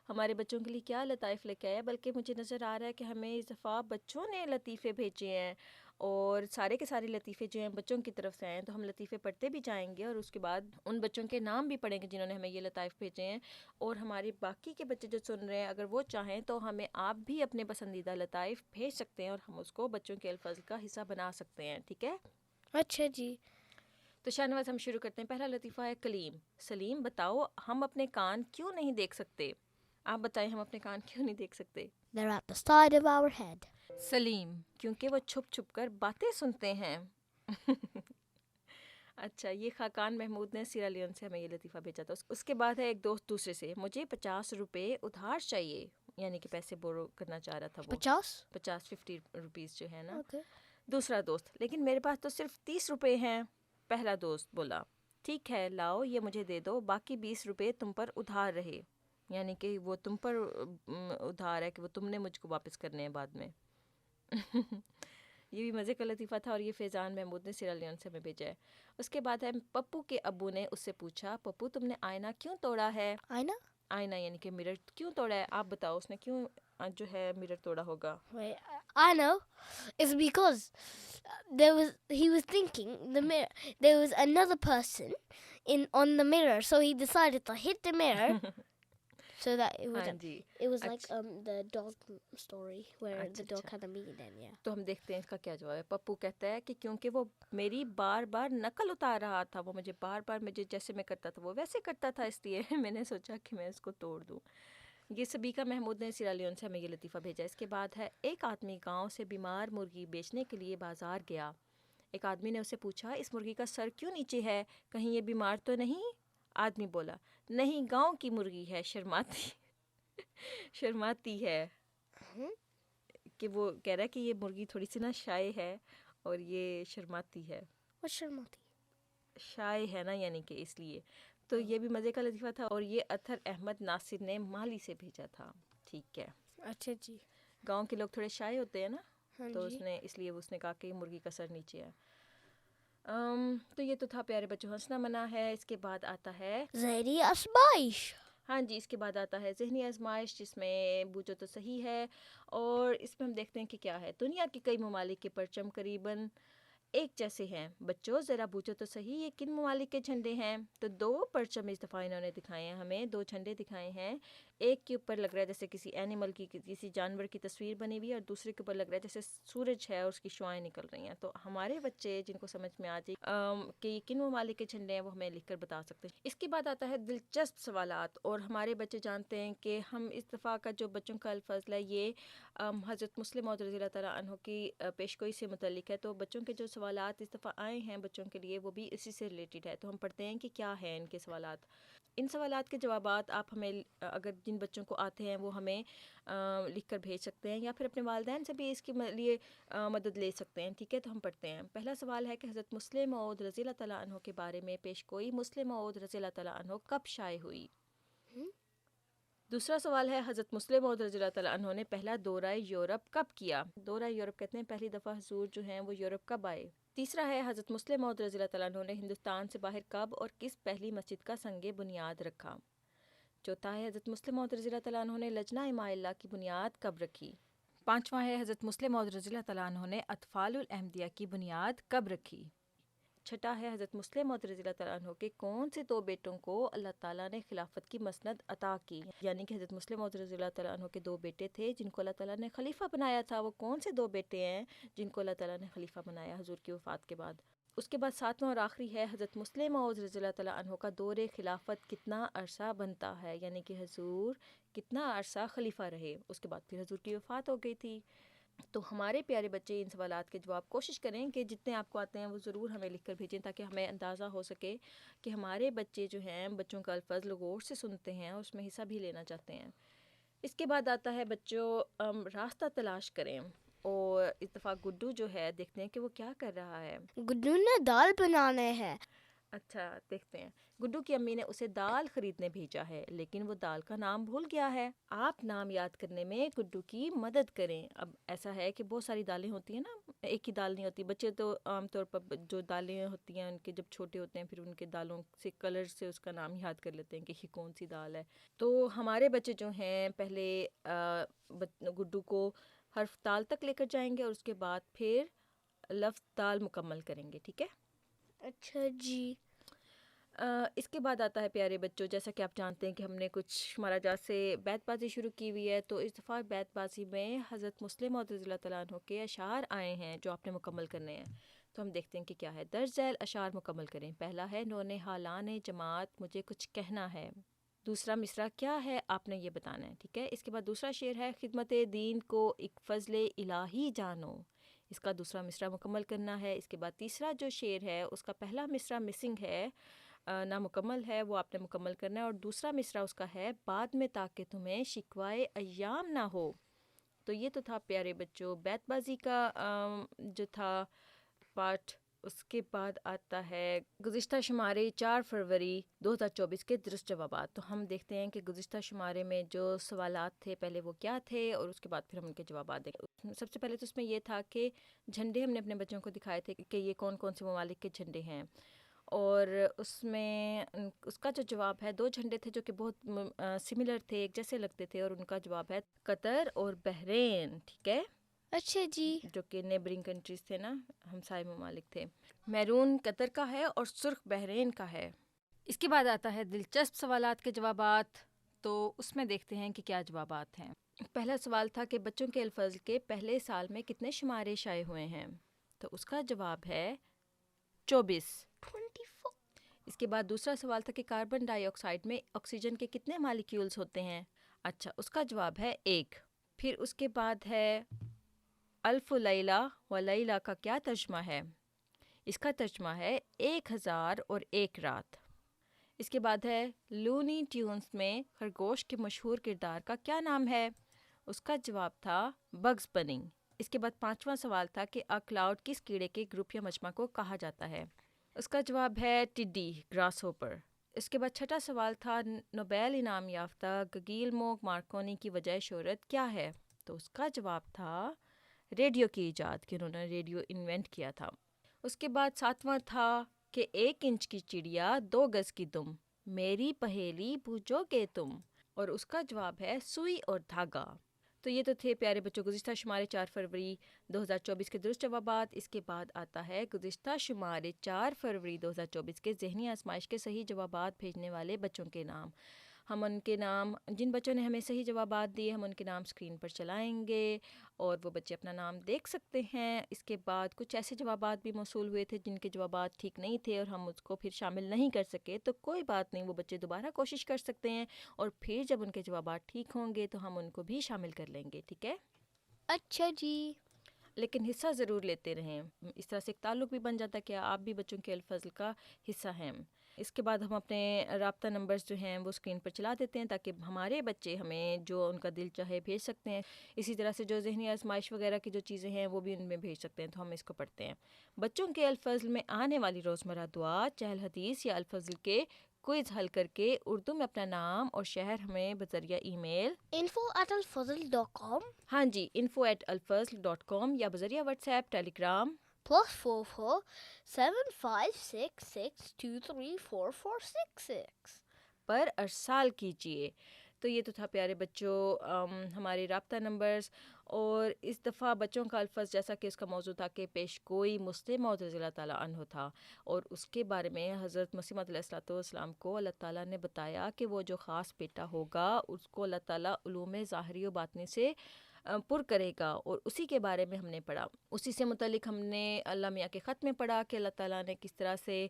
ہمارے بچوں کے لیے کیا لطائف لے کے آیا بلکہ مجھے نظر آ رہا ہے کہ ہمیں اس دفعہ بچوں نے لطیفے بھیجے ہیں اور سارے کے سارے لطیفے جو ہیں بچوں کی طرف سے ہیں تو ہم لطیفے پڑھتے بھی جائیں گے اور اس کے بعد ان بچوں کے نام بھی پڑھیں گے جنہوں نے ہمیں یہ لطائف بھیجے ہیں اور ہمارے باقی کے بچے جو سن رہے ہیں اگر وہ چاہیں تو ہمیں آپ بھی اپنے پسندیدہ لطائف بھیج سکتے ہیں اور ہم اس کو بچوں کے الفضل کا حصہ بنا سکتے ہیں ٹھیک ہے Acha ji. تو شاہنواز ہم شروع کرتے ہیں پہلا لطیفہ ہے کلیم سلیم بتاؤ ہم اپنے کان کیوں نہیں دیکھ سکتے آپ بتائیں ہم اپنے کان کیوں نہیں دیکھ سکتے They're at the side of our head. سلیم کیونکہ وہ چھپ چھپ کر باتیں سنتے ہیں اچھا یہ خاقان محمود نے سیرا لیون سے ہمیں یہ لطیفہ بھیجا تھا اس کے بعد ہے ایک دوست دوسرے سے مجھے 50 روپے ادھار چاہیے یعنی کہ پیسے بورو کرنا چاہ رہا تھا وہ 50 روپیز جو ہے نا Okay. دوسرا دوست لیکن میرے پاس تو صرف 30 روپے ہیں پہلا دوست بولا ٹھیک ہے لاؤ یہ مجھے دے دو باقی 20 روپے تم پر ادھار رہے یعنی کہ وہ تم پر ادھار ہے کہ وہ تم نے مجھ کو واپس کرنے ہیں بعد میں یہ بھی مزے کا لطیفہ تھا اور یہ فیضان محمود نے سیرا لیون سے ہمیں بھیجا ہے اس کے بعد ہے پپو کے ابو نے اس سے پوچھا پپو تم نے آئینہ کیوں توڑا ہے Aina? آئینہ یعنی کہ مرر کیوں توڑا ہے آپ بتاؤ اس نے کیوں جو ہے مرر توڑا ہوگا Wait, I know. It's because he was thinking the mirror. There was another person on the mirror, so he decided to hit the mirror. So that it ہاں was G it was like اچھا the dog story where اچھا the dog اچھا had a meat and yeah. تو ہم دیکھتے ہیں اس کا کیا جواب ہے. پپو کہتا ہے کہ کیونکہ وہ میری بار بار نقل اتار رہا تھا, وہ مجھے بار بار مجھے جیسے میں کرتا تھا وہ ویسے کرتا تھا, اس لیے میں نے سوچا کہ میں اس کو توڑ دوں. یہ سبیکا محمود نے سیرا لیون سے ہمیں یہ لطیفہ بھیجا. اس کے بعد ہے, ایک آدمی گاؤں سے بیمار مرغی بیچنے کے لیے بازار گیا. ایک آدمی نے اسے پوچھا, اس مرغی کا سر کیوں نیچے ہے, کہیں یہ بیمار تو نہیں؟ آدمی بولا, نہیں, گاؤں کی مرغی ہے, شرماتی ہے. کہ وہ کہہ رہا ہے کہ یہ مرغی تھوڑی سی نا شائع ہے اور یہ شرماتی ہے. What's Sharmati? شائع ہے نا, یعنی کہ اس لیے. تو یہ بھی مزے کا لطیفہ تھا, اور یہ اطہر احمد ناصر نے مالی سے بھیجا تھا. ٹھیک ہے, اچھا جی. گاؤں کے لوگ تھوڑے شائع ہوتے ہیں نا, ہاں تو جی. اس لیے اس نے کہا کہ مرغی کا سر نیچے ہے. تو یہ تو تھا پیارے بچوں ہنسنا منع ہے. اس کے بعد آتا ہے, ذہنی آزمائش. ہاں جی, اس کے بعد آتا ہے ذہنی آزمائش, جس میں بوجھو تو صحیح ہے. اور اس میں ہم دیکھتے ہیں کہ کیا ہے. دنیا کے کئی ممالک کے پرچم قریباً ایک جیسے ہیں. بچوں ذرا بوجھو تو صحیح, یہ کن ممالک کے جھنڈے ہیں؟ تو 2 پرچم اس دفعہ انہوں نے دکھائے ہیں ہمیں, 2 جھنڈے دکھائے ہیں. ایک کے اوپر لگ رہا ہے جیسے کسی اینیمل کی, کسی جانور کی تصویر بنی ہوئی ہے, اور دوسرے کے اوپر لگ رہا ہے جیسے سورج ہے اور اس کی شعاعیں نکل رہی ہیں. تو ہمارے بچے جن کو سمجھ میں آ جائے کہ یہ کن ممالک کے جھنڈے ہیں, وہ ہمیں لکھ کر بتا سکتے ہیں. اس کے بعد آتا ہے دلچسپ سوالات, اور ہمارے بچے جانتے ہیں کہ ہم اس دفعہ کا جو بچوں کا الفضل ہے یہ حضرت مسلم موعود رضی اللہ تعالیٰ عنہ کی پیشگوئی سے متعلق ہے. تو بچوں کے جو سوالات اس دفعہ آئے ہیں بچوں کے لیے, وہ بھی اسی سے ریلیٹڈ ہے. تو ہم پڑھتے ہیں کہ کیا ہیں ان کے سوالات. ان سوالات کے جوابات آپ ہمیں, اگر جن بچوں کو آتے ہیں وہ ہمیں لکھ کر بھیج سکتے ہیں, یا پھر اپنے والدین سے بھی اس کے لیے مدد لے سکتے ہیں. ٹھیک ہے, تو ہم پڑھتے ہیں. پہلا سوال ہے کہ حضرت مسلم موعود رضی اللہ تعالیٰ عنہ کے بارے میں پیشگوئی مسلم موعود رضی اللہ تعالیٰ عنہ کب شائع ہوئی؟ دوسرا سوال ہے, حضرت مسلم موعود رضی اللہ تعالیٰ عنہ نے پہلا دورہ یورپ کب کیا؟ دورہ یورپ کہتے ہیں پہلی دفعہ حضور جو ہیں وہ یورپ کب آئے. تیسرا ہے, حضرت مسلم موعود رضی اللہ تعالیٰ عنہ نے ہندوستان سے باہر کب اور کس پہلی مسجد کا سنگ بنیاد رکھا؟ چوتھا ہے, حضرت مسلم موعود رضی اللہ تعالیٰ عنہ نے لجنہ اماء اللہ کی بنیاد کب رکھی؟ پانچواں ہے, حضرت مسلم موعود رضی اللہ تعالیٰ عنہ نے اطفال الاحمدیہ کی بنیاد کب رکھی؟ چھٹا ہے, حضرت مسلم موعود رضی اللہ تعالیٰ عنہ کے کون سے 2 بیٹوں کو اللہ تعالیٰ نے خلافت کی مسند عطا کی؟ یعنی کہ حضرت مسلم موعود رضی اللہ تعالیٰ عنہ کے 2 بیٹے تھے جن کو اللہ تعالیٰ نے خلیفہ بنایا تھا. وہ کون سے 2 بیٹے ہیں جن کو اللہ تعالیٰ نے خلیفہ بنایا حضور کی وفات کے بعد؟ اس کے بعد 7واں اور آخری ہے, حضرت مسلم موعود رضی اللہ تعالیٰ عنہ کا دور خلافت کتنا عرصہ بنتا ہے, یعنی کہ حضور کتنا عرصہ خلیفہ رہے. اس کے بعد پھر حضور کی وفات ہو گئی تھی. تو ہمارے پیارے بچے ان سوالات کے جواب کوشش کریں کہ جتنے آپ کو آتے ہیں وہ ضرور ہمیں لکھ کر بھیجیں, تاکہ ہمیں اندازہ ہو سکے کہ ہمارے بچے جو ہیں بچوں کا الفاظ غور سے سنتے ہیں اور اس میں حصہ بھی لینا چاہتے ہیں. اس کے بعد آتا ہے بچوں راستہ تلاش کریں, اور اس دفعہ گڈو جو ہے دیکھتے ہیں کہ وہ کیا کر رہا ہے. گڈو نے دال بنانے ہے. اچھا, دیکھتے ہیں. گڈو کی امی نے اسے دال خریدنے بھیجا ہے, لیکن وہ دال کا نام بھول گیا ہے. آپ نام یاد کرنے میں گڈو کی مدد کریں. اب ایسا ہے کہ بہت ساری دالیں ہوتی ہیں نا, ایک ہی دال نہیں ہوتی. بچے تو عام طور پر جو دالیں ہوتی ہیں ان کے جب چھوٹے ہوتے ہیں پھر ان کے دالوں سے کلر سے اس کا نام یاد کر لیتے ہیں کہ یہ کون سی دال ہے. تو ہمارے بچے جو ہیں پہلے گڈو کو حرف تال تک لے کر جائیں گے, اور اس کے بعد پھر لفظ دال مکمل کریں گے. ٹھیک ہے. اچھا جی. اس کے بعد آتا ہے پیارے بچوں, جیسا کہ آپ جانتے ہیں کہ ہم نے کچھ شمارہ جات سے بیت بازی شروع کی ہوئی ہے. تو اس دفعہ بیت بازی میں حضرت مسلم موعود رضی اللہ تعالیٰ عنہ کے اشعار آئے ہیں جو آپ نے مکمل کرنے ہیں. تو ہم دیکھتے ہیں کہ کیا ہے. درج ذیل اشعار مکمل کریں. پہلا ہے, نونہالان جماعت مجھے کچھ کہنا ہے. دوسرا مصرع کیا ہے آپ نے یہ بتانا ہے. ٹھیک ہے. اس کے بعد دوسرا شعر ہے, خدمت دین کو ایک فضل الہی جانو. اس کا دوسرا مصرع مکمل کرنا ہے. اس کے بعد تیسرا جو شعر ہے اس کا پہلا مصرع مسنگ ہے, نامکمل ہے, وہ آپ نے مکمل کرنا ہے. اور دوسرا مصرع اس کا ہے, بعد میں تاکہ تمہیں شکوائے ایام نہ ہو. تو یہ تو تھا پیارے بچوں بیت بازی کا جو تھا پارٹ. اس کے بعد آتا ہے گزشتہ شمارے 4 فروری 2024 کے درست جوابات. تو ہم دیکھتے ہیں کہ گزشتہ شمارے میں جو سوالات تھے پہلے وہ کیا تھے, اور اس کے بعد پھر ہم ان کے جوابات دیں گے. سب سے پہلے تو اس میں یہ تھا کہ جھنڈے ہم نے اپنے بچوں کو دکھائے تھے کہ یہ کون کون سے ممالک کے جھنڈے ہیں, اور اس میں اس کا جو جواب ہے 2 جھنڈے تھے جو کہ بہت سملر تھے, ایک جیسے لگتے تھے, اور ان کا جواب ہے قطر اور بحرین. ٹھیک ہے. اچھا جی. جو کہ نیبرنگ کنٹریز تھے نا, ہمسائے ممالک تھے. میرون قطر کا ہے اور سرخ بحرین کا ہے. اس کے بعد آتا ہے دلچسپ سوالات کے جوابات. تو اس میں دیکھتے ہیں کہ کیا جوابات ہیں۔ پہلا سوال تھا کہ بچوں کے الفاظ کے پہلے سال میں کتنے شمارے شائع ہوئے ہیں، تو اس کا جواب ہے 24۔ 24. اس کے بعد دوسرا سوال تھا کہ کاربن ڈائی آکسائڈ میں آکسیجن کے کتنے مالیکیولز ہوتے ہیں، اچھا اس کا جواب ہے 1۔ پھر اس کے بعد ہے الف لیلہ و لیلہ کا کیا ترجمہ ہے، اس کا ترجمہ ہے 1001 رات۔ اس کے بعد ہے لونی ٹیونز میں خرگوش کے مشہور کردار کا کیا نام ہے، اس کا جواب تھا بگز بنی۔ اس کے بعد پانچواں سوال تھا کہ کلاؤڈ کس کیڑے کے گروپ یا مجمع کو کہا جاتا ہے، اس کا جواب ہے ٹڈی، گراس ہوپر۔ اس کے بعد چھٹا سوال تھا نوبیل انعام یافتہ گگیلمو مارکونی کی وجہ شہرت کیا ہے، تو اس کا جواب تھا ریڈیو کی ایجاد، کہ انہوں نے ریڈیو انوینٹ کیا تھا۔ اس کے بعد ساتواں تھا کہ 1 انچ کی چڑیا 2 گز کی دم، میری پہیلی بوجھو گے تم، اور اس کا جواب ہے سوئی اور دھاگا۔ تو یہ تو تھے پیارے بچوں گزشتہ شمارے 4 فروری 2024 کے درست جوابات۔ اس کے بعد آتا ہے گزشتہ شمارے 4 فروری 2024 کے ذہنی آزمائش کے صحیح جوابات بھیجنے والے بچوں کے نام۔ ہم ان کے نام، جن بچوں نے ہمیں صحیح جوابات دیے، ہم ان کے نام اسکرین پر چلائیں گے اور وہ بچے اپنا نام دیکھ سکتے ہیں۔ اس کے بعد کچھ ایسے جوابات بھی موصول ہوئے تھے جن کے جوابات ٹھیک نہیں تھے اور ہم اس کو پھر شامل نہیں کر سکے، تو کوئی بات نہیں، وہ بچے دوبارہ کوشش کر سکتے ہیں اور پھر جب ان کے جوابات ٹھیک ہوں گے تو ہم ان کو بھی شامل کر لیں گے، ٹھیک ہے؟ اچھا جی۔ لیکن حصہ ضرور لیتے رہیں، اس طرح سے ایک تعلق بھی بن جاتا ہے کہ آپ بھی بچوں کے الفضل کا حصہ ہیں۔ اس کے بعد ہم اپنے رابطہ نمبرز جو ہیں وہ اسکرین پر چلا دیتے ہیں تاکہ ہمارے بچے ہمیں جو ان کا دل چاہے بھیج سکتے ہیں۔ اسی طرح سے جو ذہنی آزمائش وغیرہ کی جو چیزیں ہیں وہ بھی ان میں بھیج سکتے ہیں، تو ہم اس کو پڑھتے ہیں۔ بچوں کے الفضل میں آنے والی روزمرہ دعا، چہل حدیث یا الفضل کے کوئز حل کر کے اردو میں اپنا نام اور شہر ہمیں بذریعہ ای میل info@alfazl.com ہاں جی info@alfazl.com یا بذریعہ واٹس ایپ، ٹیلی گرام +44 7566234466 پر ارسال کیجیے۔ تو یہ تو تھا پیارے بچوں ہمارے رابطہ نمبرز، اور اس دفعہ بچوں کا الفظ جیسا کہ اس کا موضوع تھا کہ پیش گوئی مسلم موعود رضی اللہ تعالیٰ عنہ تھا، اور اس کے بارے میں حضرت مسیح موعود علیہ السلام کو اللہ تعالیٰ نے بتایا کہ وہ جو خاص بیٹا ہوگا اس کو اللہ تعالیٰ علوم ظاہری و باطنی سے پر کرے گا، اور اسی کے بارے میں ہم نے پڑھا۔ اسی سے متعلق ہم نے اللہ میاں کے خط میں پڑھا کہ اللہ تعالیٰ نے کس طرح سے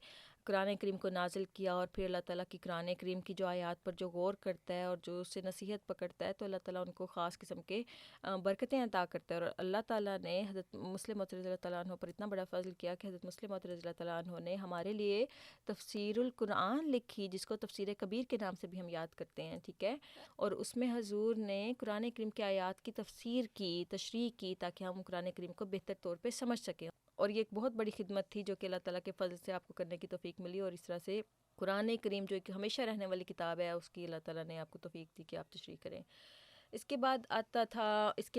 قرآن کریم کو نازل کیا، اور پھر اللہ تعالیٰ کی قرآن کریم کی جو آیات پر جو غور کرتا ہے اور جو اس سے نصیحت پکڑتا ہے تو اللہ تعالیٰ ان کو خاص قسم کے برکتیں عطا کرتا ہے۔ اور اللہ تعالیٰ نے حضرت مسلم موعود رضی اللہ تعالیٰ عنہ پر اتنا بڑا فضل کیا کہ حضرت مسلم موعود رضی اللہ تعالیٰ عنہ نے ہمارے لیے تفسیر القرآن لکھی، جس کو تفسیر کبیر کے نام سے بھی ہم یاد کرتے ہیں، ٹھیک ہے؟ اور اس میں حضور نے قرآن کریم کی آیات کی تفسیر کی، تشریح کی، تاکہ ہم قرآن کریم کو بہتر طور پہ سمجھ سکیں، اور یہ ایک بہت بڑی خدمت تھی جو کہ اللہ تعالیٰ کے فضل سے آپ کو کرنے کی توفیق ملی، اور اس طرح سے قرآن کریم جو ایک ہمیشہ رہنے والی کتاب ہے اس کی اللہ تعالیٰ نے آپ کو توفیق دی کہ آپ تشریح کریں۔ اس کے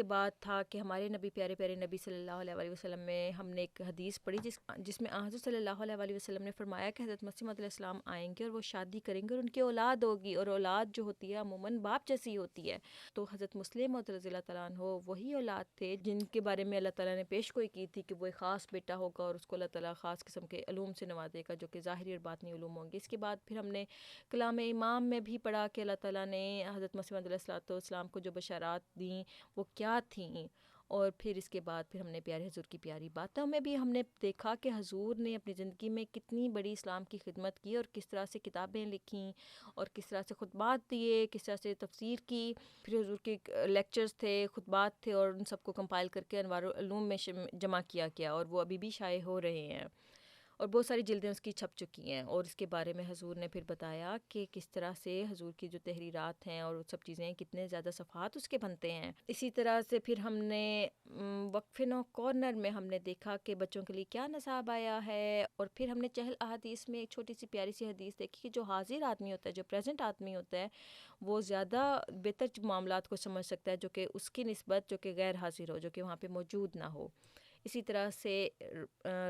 بعد تھا کہ ہمارے نبی پیارے نبی صلی اللہ علیہ وسلم میں ہم نے ایک حدیث پڑھی جس میں حضرت صلی اللہ علیہ وسلم نے فرمایا کہ حضرت مسیح علیہ السلام آئیں گے اور وہ شادی کریں گے اور ان کی اولاد ہوگی، اور اولاد جو ہوتی ہے عموماً باپ جیسی ہوتی ہے۔ تو حضرت مسلم موعود رضی اللہ تعالیٰ عنہ وہی اولاد تھے جن کے بارے میں اللہ تعالیٰ نے پیش گوئی کی تھی کہ وہ ایک خاص بیٹا ہوگا اور اس کو اللہ تعالیٰ خاص قسم کے علوم سے نوازے گا جو کہ ظاہری اور باطنی علوم ہوں گے۔ اس کے بعد پھر ہم نے کلام امام میں بھی پڑھا کہ اللہ تعالیٰ نے حضرت مسیح علیہ السلام کو جو بشارات دیں وہ کیا تھیں، اور پھر اس کے بعد پھر ہم نے پیارے حضور کی پیاری باتوں میں بھی ہم نے دیکھا کہ حضور نے اپنی زندگی میں کتنی بڑی اسلام کی خدمت کی، اور کس طرح سے کتابیں لکھیں، اور کس طرح سے خطبات دیے، کس طرح سے تفسیر کی، پھر حضور کے لیکچرز تھے، خطبات تھے، اور ان سب کو کمپائل کر کے انوار العلوم میں جمع کیا گیا، اور وہ ابھی بھی شائع ہو رہے ہیں، اور بہت ساری جلدیں اس کی چھپ چکی ہیں۔ اور اس کے بارے میں حضور نے پھر بتایا کہ کس طرح سے حضور کی جو تحریرات ہیں اور وہ سب چیزیں کتنے زیادہ صفحات اس کے بنتے ہیں۔ اسی طرح سے پھر ہم نے وقفے نو کارنر میں ہم نے دیکھا کہ بچوں کے لیے کیا نصاب آیا ہے، اور پھر ہم نے چہل احادیث میں ایک چھوٹی سی پیاری سی حدیث دیکھی کہ جو حاضر آدمی ہوتا ہے، جو پریزنٹ آدمی ہوتا ہے، وہ زیادہ بہتر معاملات کو سمجھ سکتا ہے جو کہ اس کی نسبت جو کہ غیر حاضر ہو، جو کہ وہاں پہ موجود نہ ہو۔ اسی طرح سے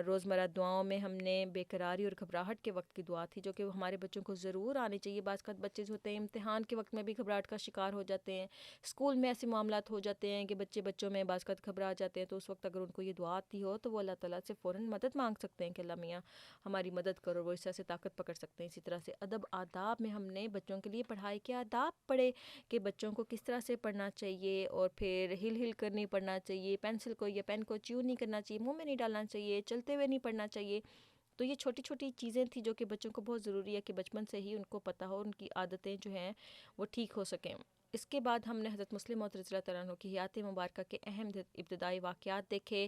روزمرہ دعاؤں میں ہم نے بے قراری اور گھبراہٹ کے وقت کی دعا تھی جو کہ ہمارے بچوں کو ضرور آنی چاہیے. بعض اوقات بچے جو ہوتے ہیں امتحان کے وقت میں بھی گھبراہٹ کا شکار ہو جاتے ہیں, اسکول میں ایسے معاملات ہو جاتے ہیں کہ بچوں میں بعض اوقات گھبرا جاتے ہیں, تو اس وقت اگر ان کو یہ دعا آتی ہو تو وہ اللہ تعالیٰ سے فوراً مدد مانگ سکتے ہیں کہ اللہ میاں ہماری مدد کرو, وہ اس طرح سے طاقت پکڑ سکتے ہیں. اسی طرح سے ادب آداب میں ہم نے بچوں کے لیے پڑھائی کے آداب پڑھے کہ بچوں کو کس طرح سے پڑھنا چاہیے, اور پھر ہل کر نہیں پڑھنا چاہیے, پینسل کو یا پین کو چیو نہیں کرنا چاہیے, منہ میں نہیں ڈالنا چاہیے, چلتے ہوئے نہیں پڑھنا چاہیے. تو یہ چھوٹی چھوٹی چیزیں تھیں جو کہ بچوں کو بہت ضروری ہے کہ بچپن سے ہی ان کو پتہ ہو, ان کی عادتیں جو ہیں وہ ٹھیک ہو سکیں. اس کے بعد ہم نے حضرت مسلم موعود رضی اللہ تعالیٰ عنہ کی حیات مبارکہ کے اہم ابتدائی واقعات دیکھے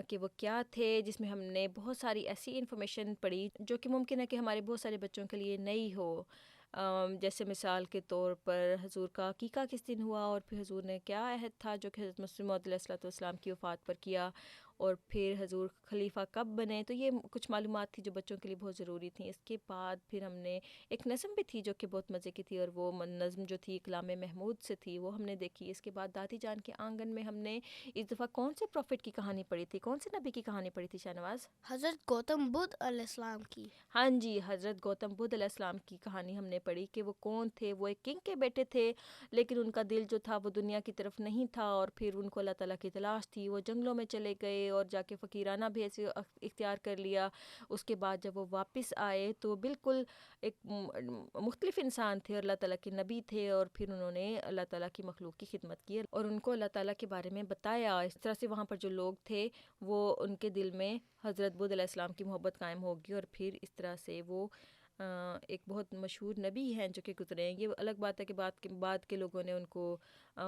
کہ وہ کیا تھے, جس میں ہم نے بہت ساری ایسی انفارمیشن پڑھی جو کہ ممکن ہے کہ ہمارے بہت سارے بچوں کے لیے نئی ہو. جیسے مثال کے طور پر حضور کا عقیقہ کس دن ہوا, اور پھر حضور نے کیا عہد تھا جو کہ حضرت مسلم موعود علیہ الصلوۃ والسلام کی وفات پر کیا, اور پھر حضور خلیفہ کب بنے. تو یہ کچھ معلومات تھی جو بچوں کے لیے بہت ضروری تھیں. اس کے بعد پھر ہم نے ایک نظم بھی تھی جو کہ بہت مزے کی تھی, اور وہ نظم جو تھی کلام محمود سے تھی, وہ ہم نے دیکھی. اس کے بعد دادی جان کے آنگن میں ہم نے اس دفعہ کون سے پروفٹ کی کہانی پڑھی تھی, کون سے نبی کی کہانی پڑھی تھی شاہنواز؟ حضرت گوتم بدھ علیہ السلام کی. ہاں جی, حضرت گوتم بدھ علیہ السلام کی کہانی ہم نے پڑھی کہ وہ کون تھے. وہ ایک کنگ کے بیٹے تھے, لیکن ان کا دل جو تھا وہ دنیا کی طرف نہیں تھا, اور پھر ان کو اللہ تعالیٰ کی تلاش تھی. وہ جنگلوں میں چلے گئے اور جا کے فقیرانہ بھی ایسے اختیار کر لیا. اس کے بعد جب وہ واپس آئے تو بالکل ایک مختلف انسان تھے, اور اللہ تعالیٰ کے نبی تھے, اور پھر انہوں نے اللہ تعالیٰ کی مخلوق کی خدمت کی اور ان کو اللہ تعالیٰ کے بارے میں بتایا. اس طرح سے وہاں پر جو لوگ تھے وہ ان کے دل میں حضرت بدھ علیہ السلام کی محبت قائم ہوگی, اور پھر اس طرح سے وہ ایک بہت مشہور نبی ہیں جو کہ گزرے ہیں. یہ الگ بات ہے کہ بعد کے لوگوں نے ان کو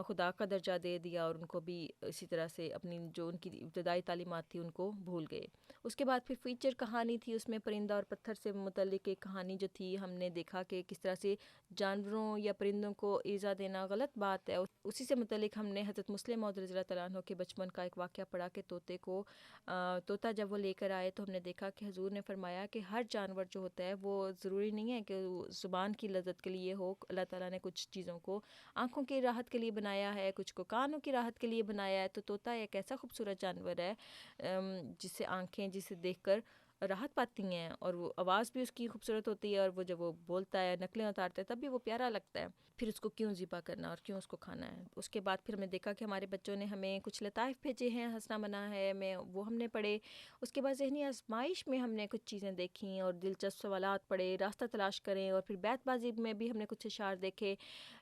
خدا کا درجہ دے دیا, اور ان کو بھی اسی طرح سے اپنی جو ان کی ابتدائی تعلیمات تھی ان کو بھول گئے. اس کے بعد پھر فیچر کہانی تھی, اس میں پرندہ اور پتھر سے متعلق ایک کہانی جو تھی. ہم نے دیکھا کہ کس طرح سے جانوروں یا پرندوں کو ایذا دینا غلط بات ہے. اسی سے متعلق ہم نے حضرت مسلم موعود رضی اللہ تعالیٰ عنہ کے بچپن کا ایک واقعہ پڑھا کہ طوطا جب وہ لے کر آئے تو ہم نے دیکھا کہ حضور نے فرمایا کہ ہر جانور جو ہوتا ہے وہ ضروری نہیں ہے کہ زبان کی لذت کے لیے ہو. اللہ تعالیٰ نے کچھ چیزوں کو آنکھوں کی راحت کے لیے بنایا ہے, کچھ کو کانوں کی راحت کے لیے بنایا ہے. تو طوطا ایک ایسا خوبصورت جانور ہے جس سے آنکھیں جسے دیکھ کر راحت پاتی ہیں, اور وہ آواز بھی اس کی خوبصورت ہوتی ہے, اور وہ جب وہ بولتا ہے, نقلیں اتارتا ہے, تب بھی وہ پیارا لگتا ہے. پھر اس کو کیوں ذبح کرنا اور کیوں اس کو کھانا ہے. اس کے بعد پھر ہم نے دیکھا کہ ہمارے بچوں نے ہمیں کچھ لطائف بھیجے ہیں, ہنسنا منع ہے میں وہ ہم نے پڑھے. اس کے بعد ذہنی آزمائش میں ہم نے کچھ چیزیں دیکھیں اور دلچسپ سوالات پڑھے, راستہ تلاش کریں. اور پھر بیت بازی میں بھی ہم نے کچھ اشعار دیکھے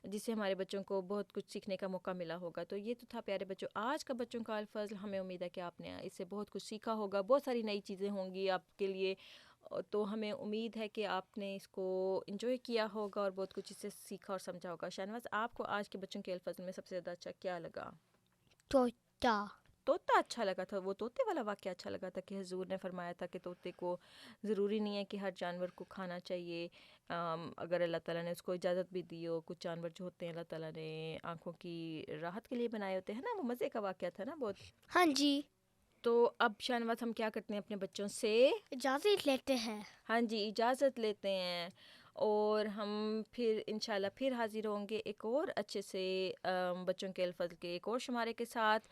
جس سے ہمارے بچوں کو بہت کچھ سیکھنے کا موقع ملا ہوگا. تو یہ تو تھا پیارے بچوں آج کا بچوں کا الفضل. ہمیں امید ہے کہ آپ نے اس سے بہت کچھ سیکھا ہوگا, بہت ساری نئی چیزیں ہوں گی آپ کے لیے. تو ہمیں امید ہے کہ آپ نے اس کو انجوائے کیا ہوگا اور بہت کچھ اس سے سیکھا اور سمجھا ہوگا. شاہنواز, آپ کو آج کے بچوں کے الفاظ میں سب سے زیادہ اچھا کیا لگا؟ طوطا اچھا لگا تھا. وہ طوطے والا واقعہ اچھا لگا تھا کہ حضور نے فرمایا تھا کہ طوطے کو ضروری نہیں ہے کہ ہر جانور کو کھانا چاہیے, اگر اللہ تعالیٰ نے اس کو اجازت بھی دی ہو. کچھ جانور جو ہوتے ہیں اللہ تعالیٰ نے آنکھوں کی راحت کے لیے بنائے ہوتے ہیں نا. وہ مزے کا واقعہ تھا نا بہت. ہاں جی. تو اب شاہنواز ہم کیا کرتے ہیں, اپنے بچوں سے اجازت لیتے ہیں. ہاں جی, اجازت لیتے ہیں, اور ہم پھر انشاءاللہ پھر حاضر ہوں گے ایک اور اچھے سے بچوں کے الفاظ کے ایک اور شمارے کے ساتھ.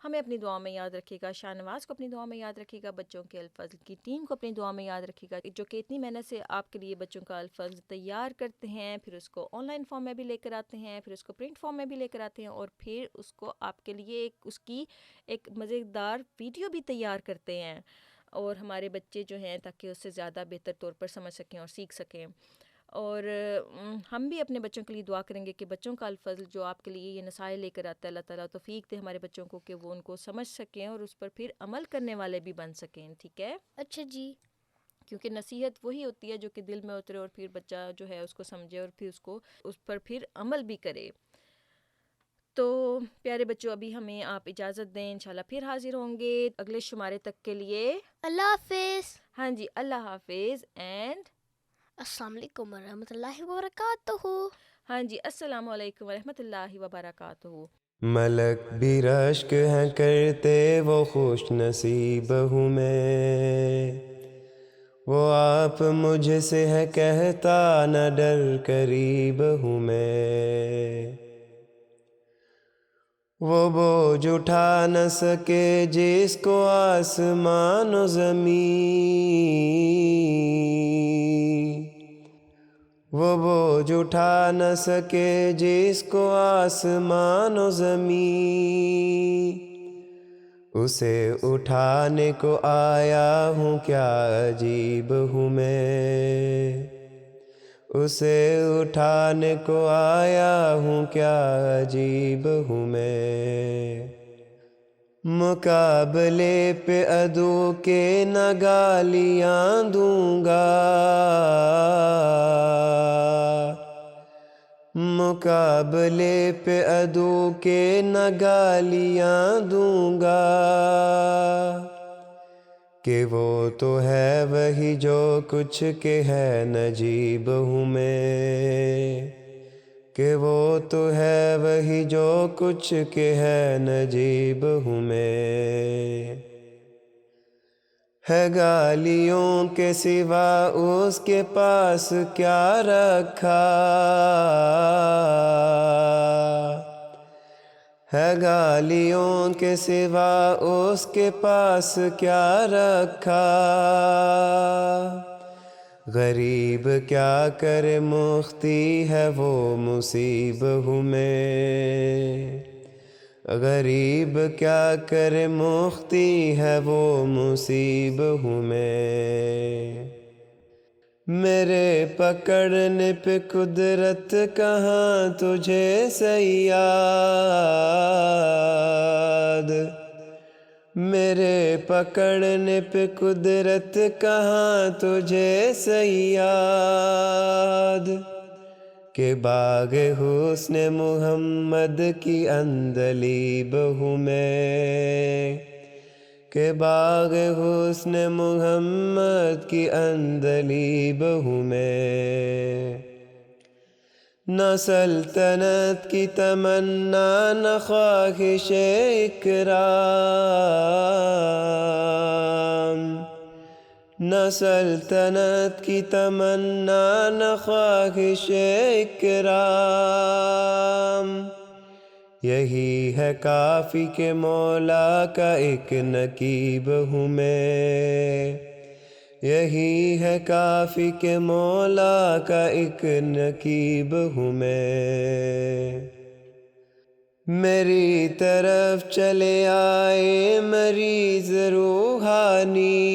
ہمیں اپنی دعا میں یاد رکھے گا, شاہنواز کو اپنی دعا میں یاد رکھے گا, بچوں کے الفاظ کی ٹیم کو اپنی دعا میں یاد رکھے گا جو کہ اتنی محنت سے آپ کے لیے بچوں کا الفاظ تیار کرتے ہیں, پھر اس کو آن لائن فارم میں بھی لے کر آتے ہیں, پھر اس کو پرنٹ فارم میں بھی لے کر آتے ہیں, اور پھر اس کو آپ کے لیے اس کی ایک مزیدار ویڈیو بھی تیار کرتے ہیں, اور ہمارے بچے جو ہیں تاکہ اس سے زیادہ بہتر طور پر سمجھ سکیں اور سیکھ سکیں. اور ہم بھی اپنے بچوں کے لیے دعا کریں گے کہ بچوں کا الفضل جو آپ کے لیے یہ نصائح لے کر آتا ہے, اللہ تعالیٰ توفیق دے ہمارے بچوں کو کہ وہ ان کو سمجھ سکیں اور اس پر پھر عمل کرنے والے بھی بن سکیں. ٹھیک ہے, اچھا جی. کیونکہ نصیحت وہی ہوتی ہے جو کہ دل میں اترے اور پھر بچہ جو ہے اس کو سمجھے اور پھر اس پر پھر عمل بھی کرے. تو پیارے بچوں, ابھی ہمیں آپ اجازت دیں, انشاءاللہ پھر حاضر ہوں گے اگلے شمارے تک کے لیے. اللہ حافظ. ہاں جی, اللہ حافظ اینڈ السلام علیکم ورحمۃ اللہ وبرکاتہ. ہاں جی, السلام علیکم ورحمۃ اللہ وبرکاتہ. ملک بھی رشک ہیں کرتے وہ خوش نصیب ہوں میں, وہ آپ مجھ سے ہے کہتا نہ ڈر قریب ہوں میں. وہ بوجھ اٹھا نہ سکے جس کو آسمان و زمین، وہ بوجھ اٹھا نہ سکے جس کو آسمان و زمین، اسے اٹھانے کو آیا ہوں کیا عجیب ہوں میں، اسے اٹھانے کو آیا ہوں کیا عجیب ہوں میں، مقابلے پہ عدو کے نہ گالیاں دوں گا، مقابلے پہ عدو کے نہ گالیاں دوں گا، کہ وہ تو ہے وہی جو کچھ کہ ہے نجیب ہوں میں، کہ وہ تو ہے وہی جو کچھ کہ ہے نجیب ہوں میں، ہے گالیوں کے سوا اس کے پاس کیا رکھا، ہے گالیوں کے سوا اس کے پاس کیا رکھا، غریب کیا کرے مختی ہے وہ مصیب ہوں میں، غریب کیا کرے مختی ہے وہ مصیب ہوں میں، میرے پکڑنے پہ قدرت کہاں تجھے صیاد، میرے پکڑنے پہ قدرت کہاں تجھے صیاد، کہ باغ حسن محمد کی عندلیب ہوں میں، کہ باغ حسن محمد کی عندلیب ہوں میں، نہ سلطنت کی تمنا نہ خواہش اکرام، نہ سلطنت کی تمنا نہ خواہش اکرام، یہی ہے کافی کہ مولا کا ایک نقیب ہوں میں، یہی ہے کافی کہ مولا کا ایک نقیب ہوں میں، میری طرف چلے آئے مریض روحانی،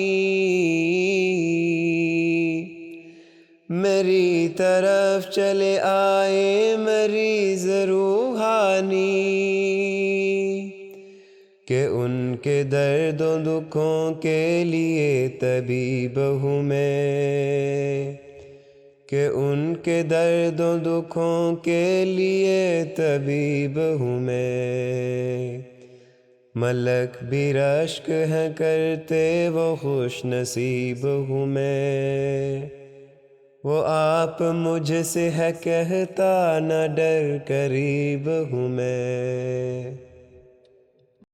میری طرف چلے آئے مریض روحانی، کہ ان کے درد و دکھوں کے لیے طبیب ہوں میں، کہ ان کے درد و دکھوں کے لیے طبیب ہوں میں، ملک بھی رشک ہیں کرتے وہ خوش نصیب ہوں میں، وہ آپ مجھ سے ہے کہتا نہ ڈر قریب ہوں میں۔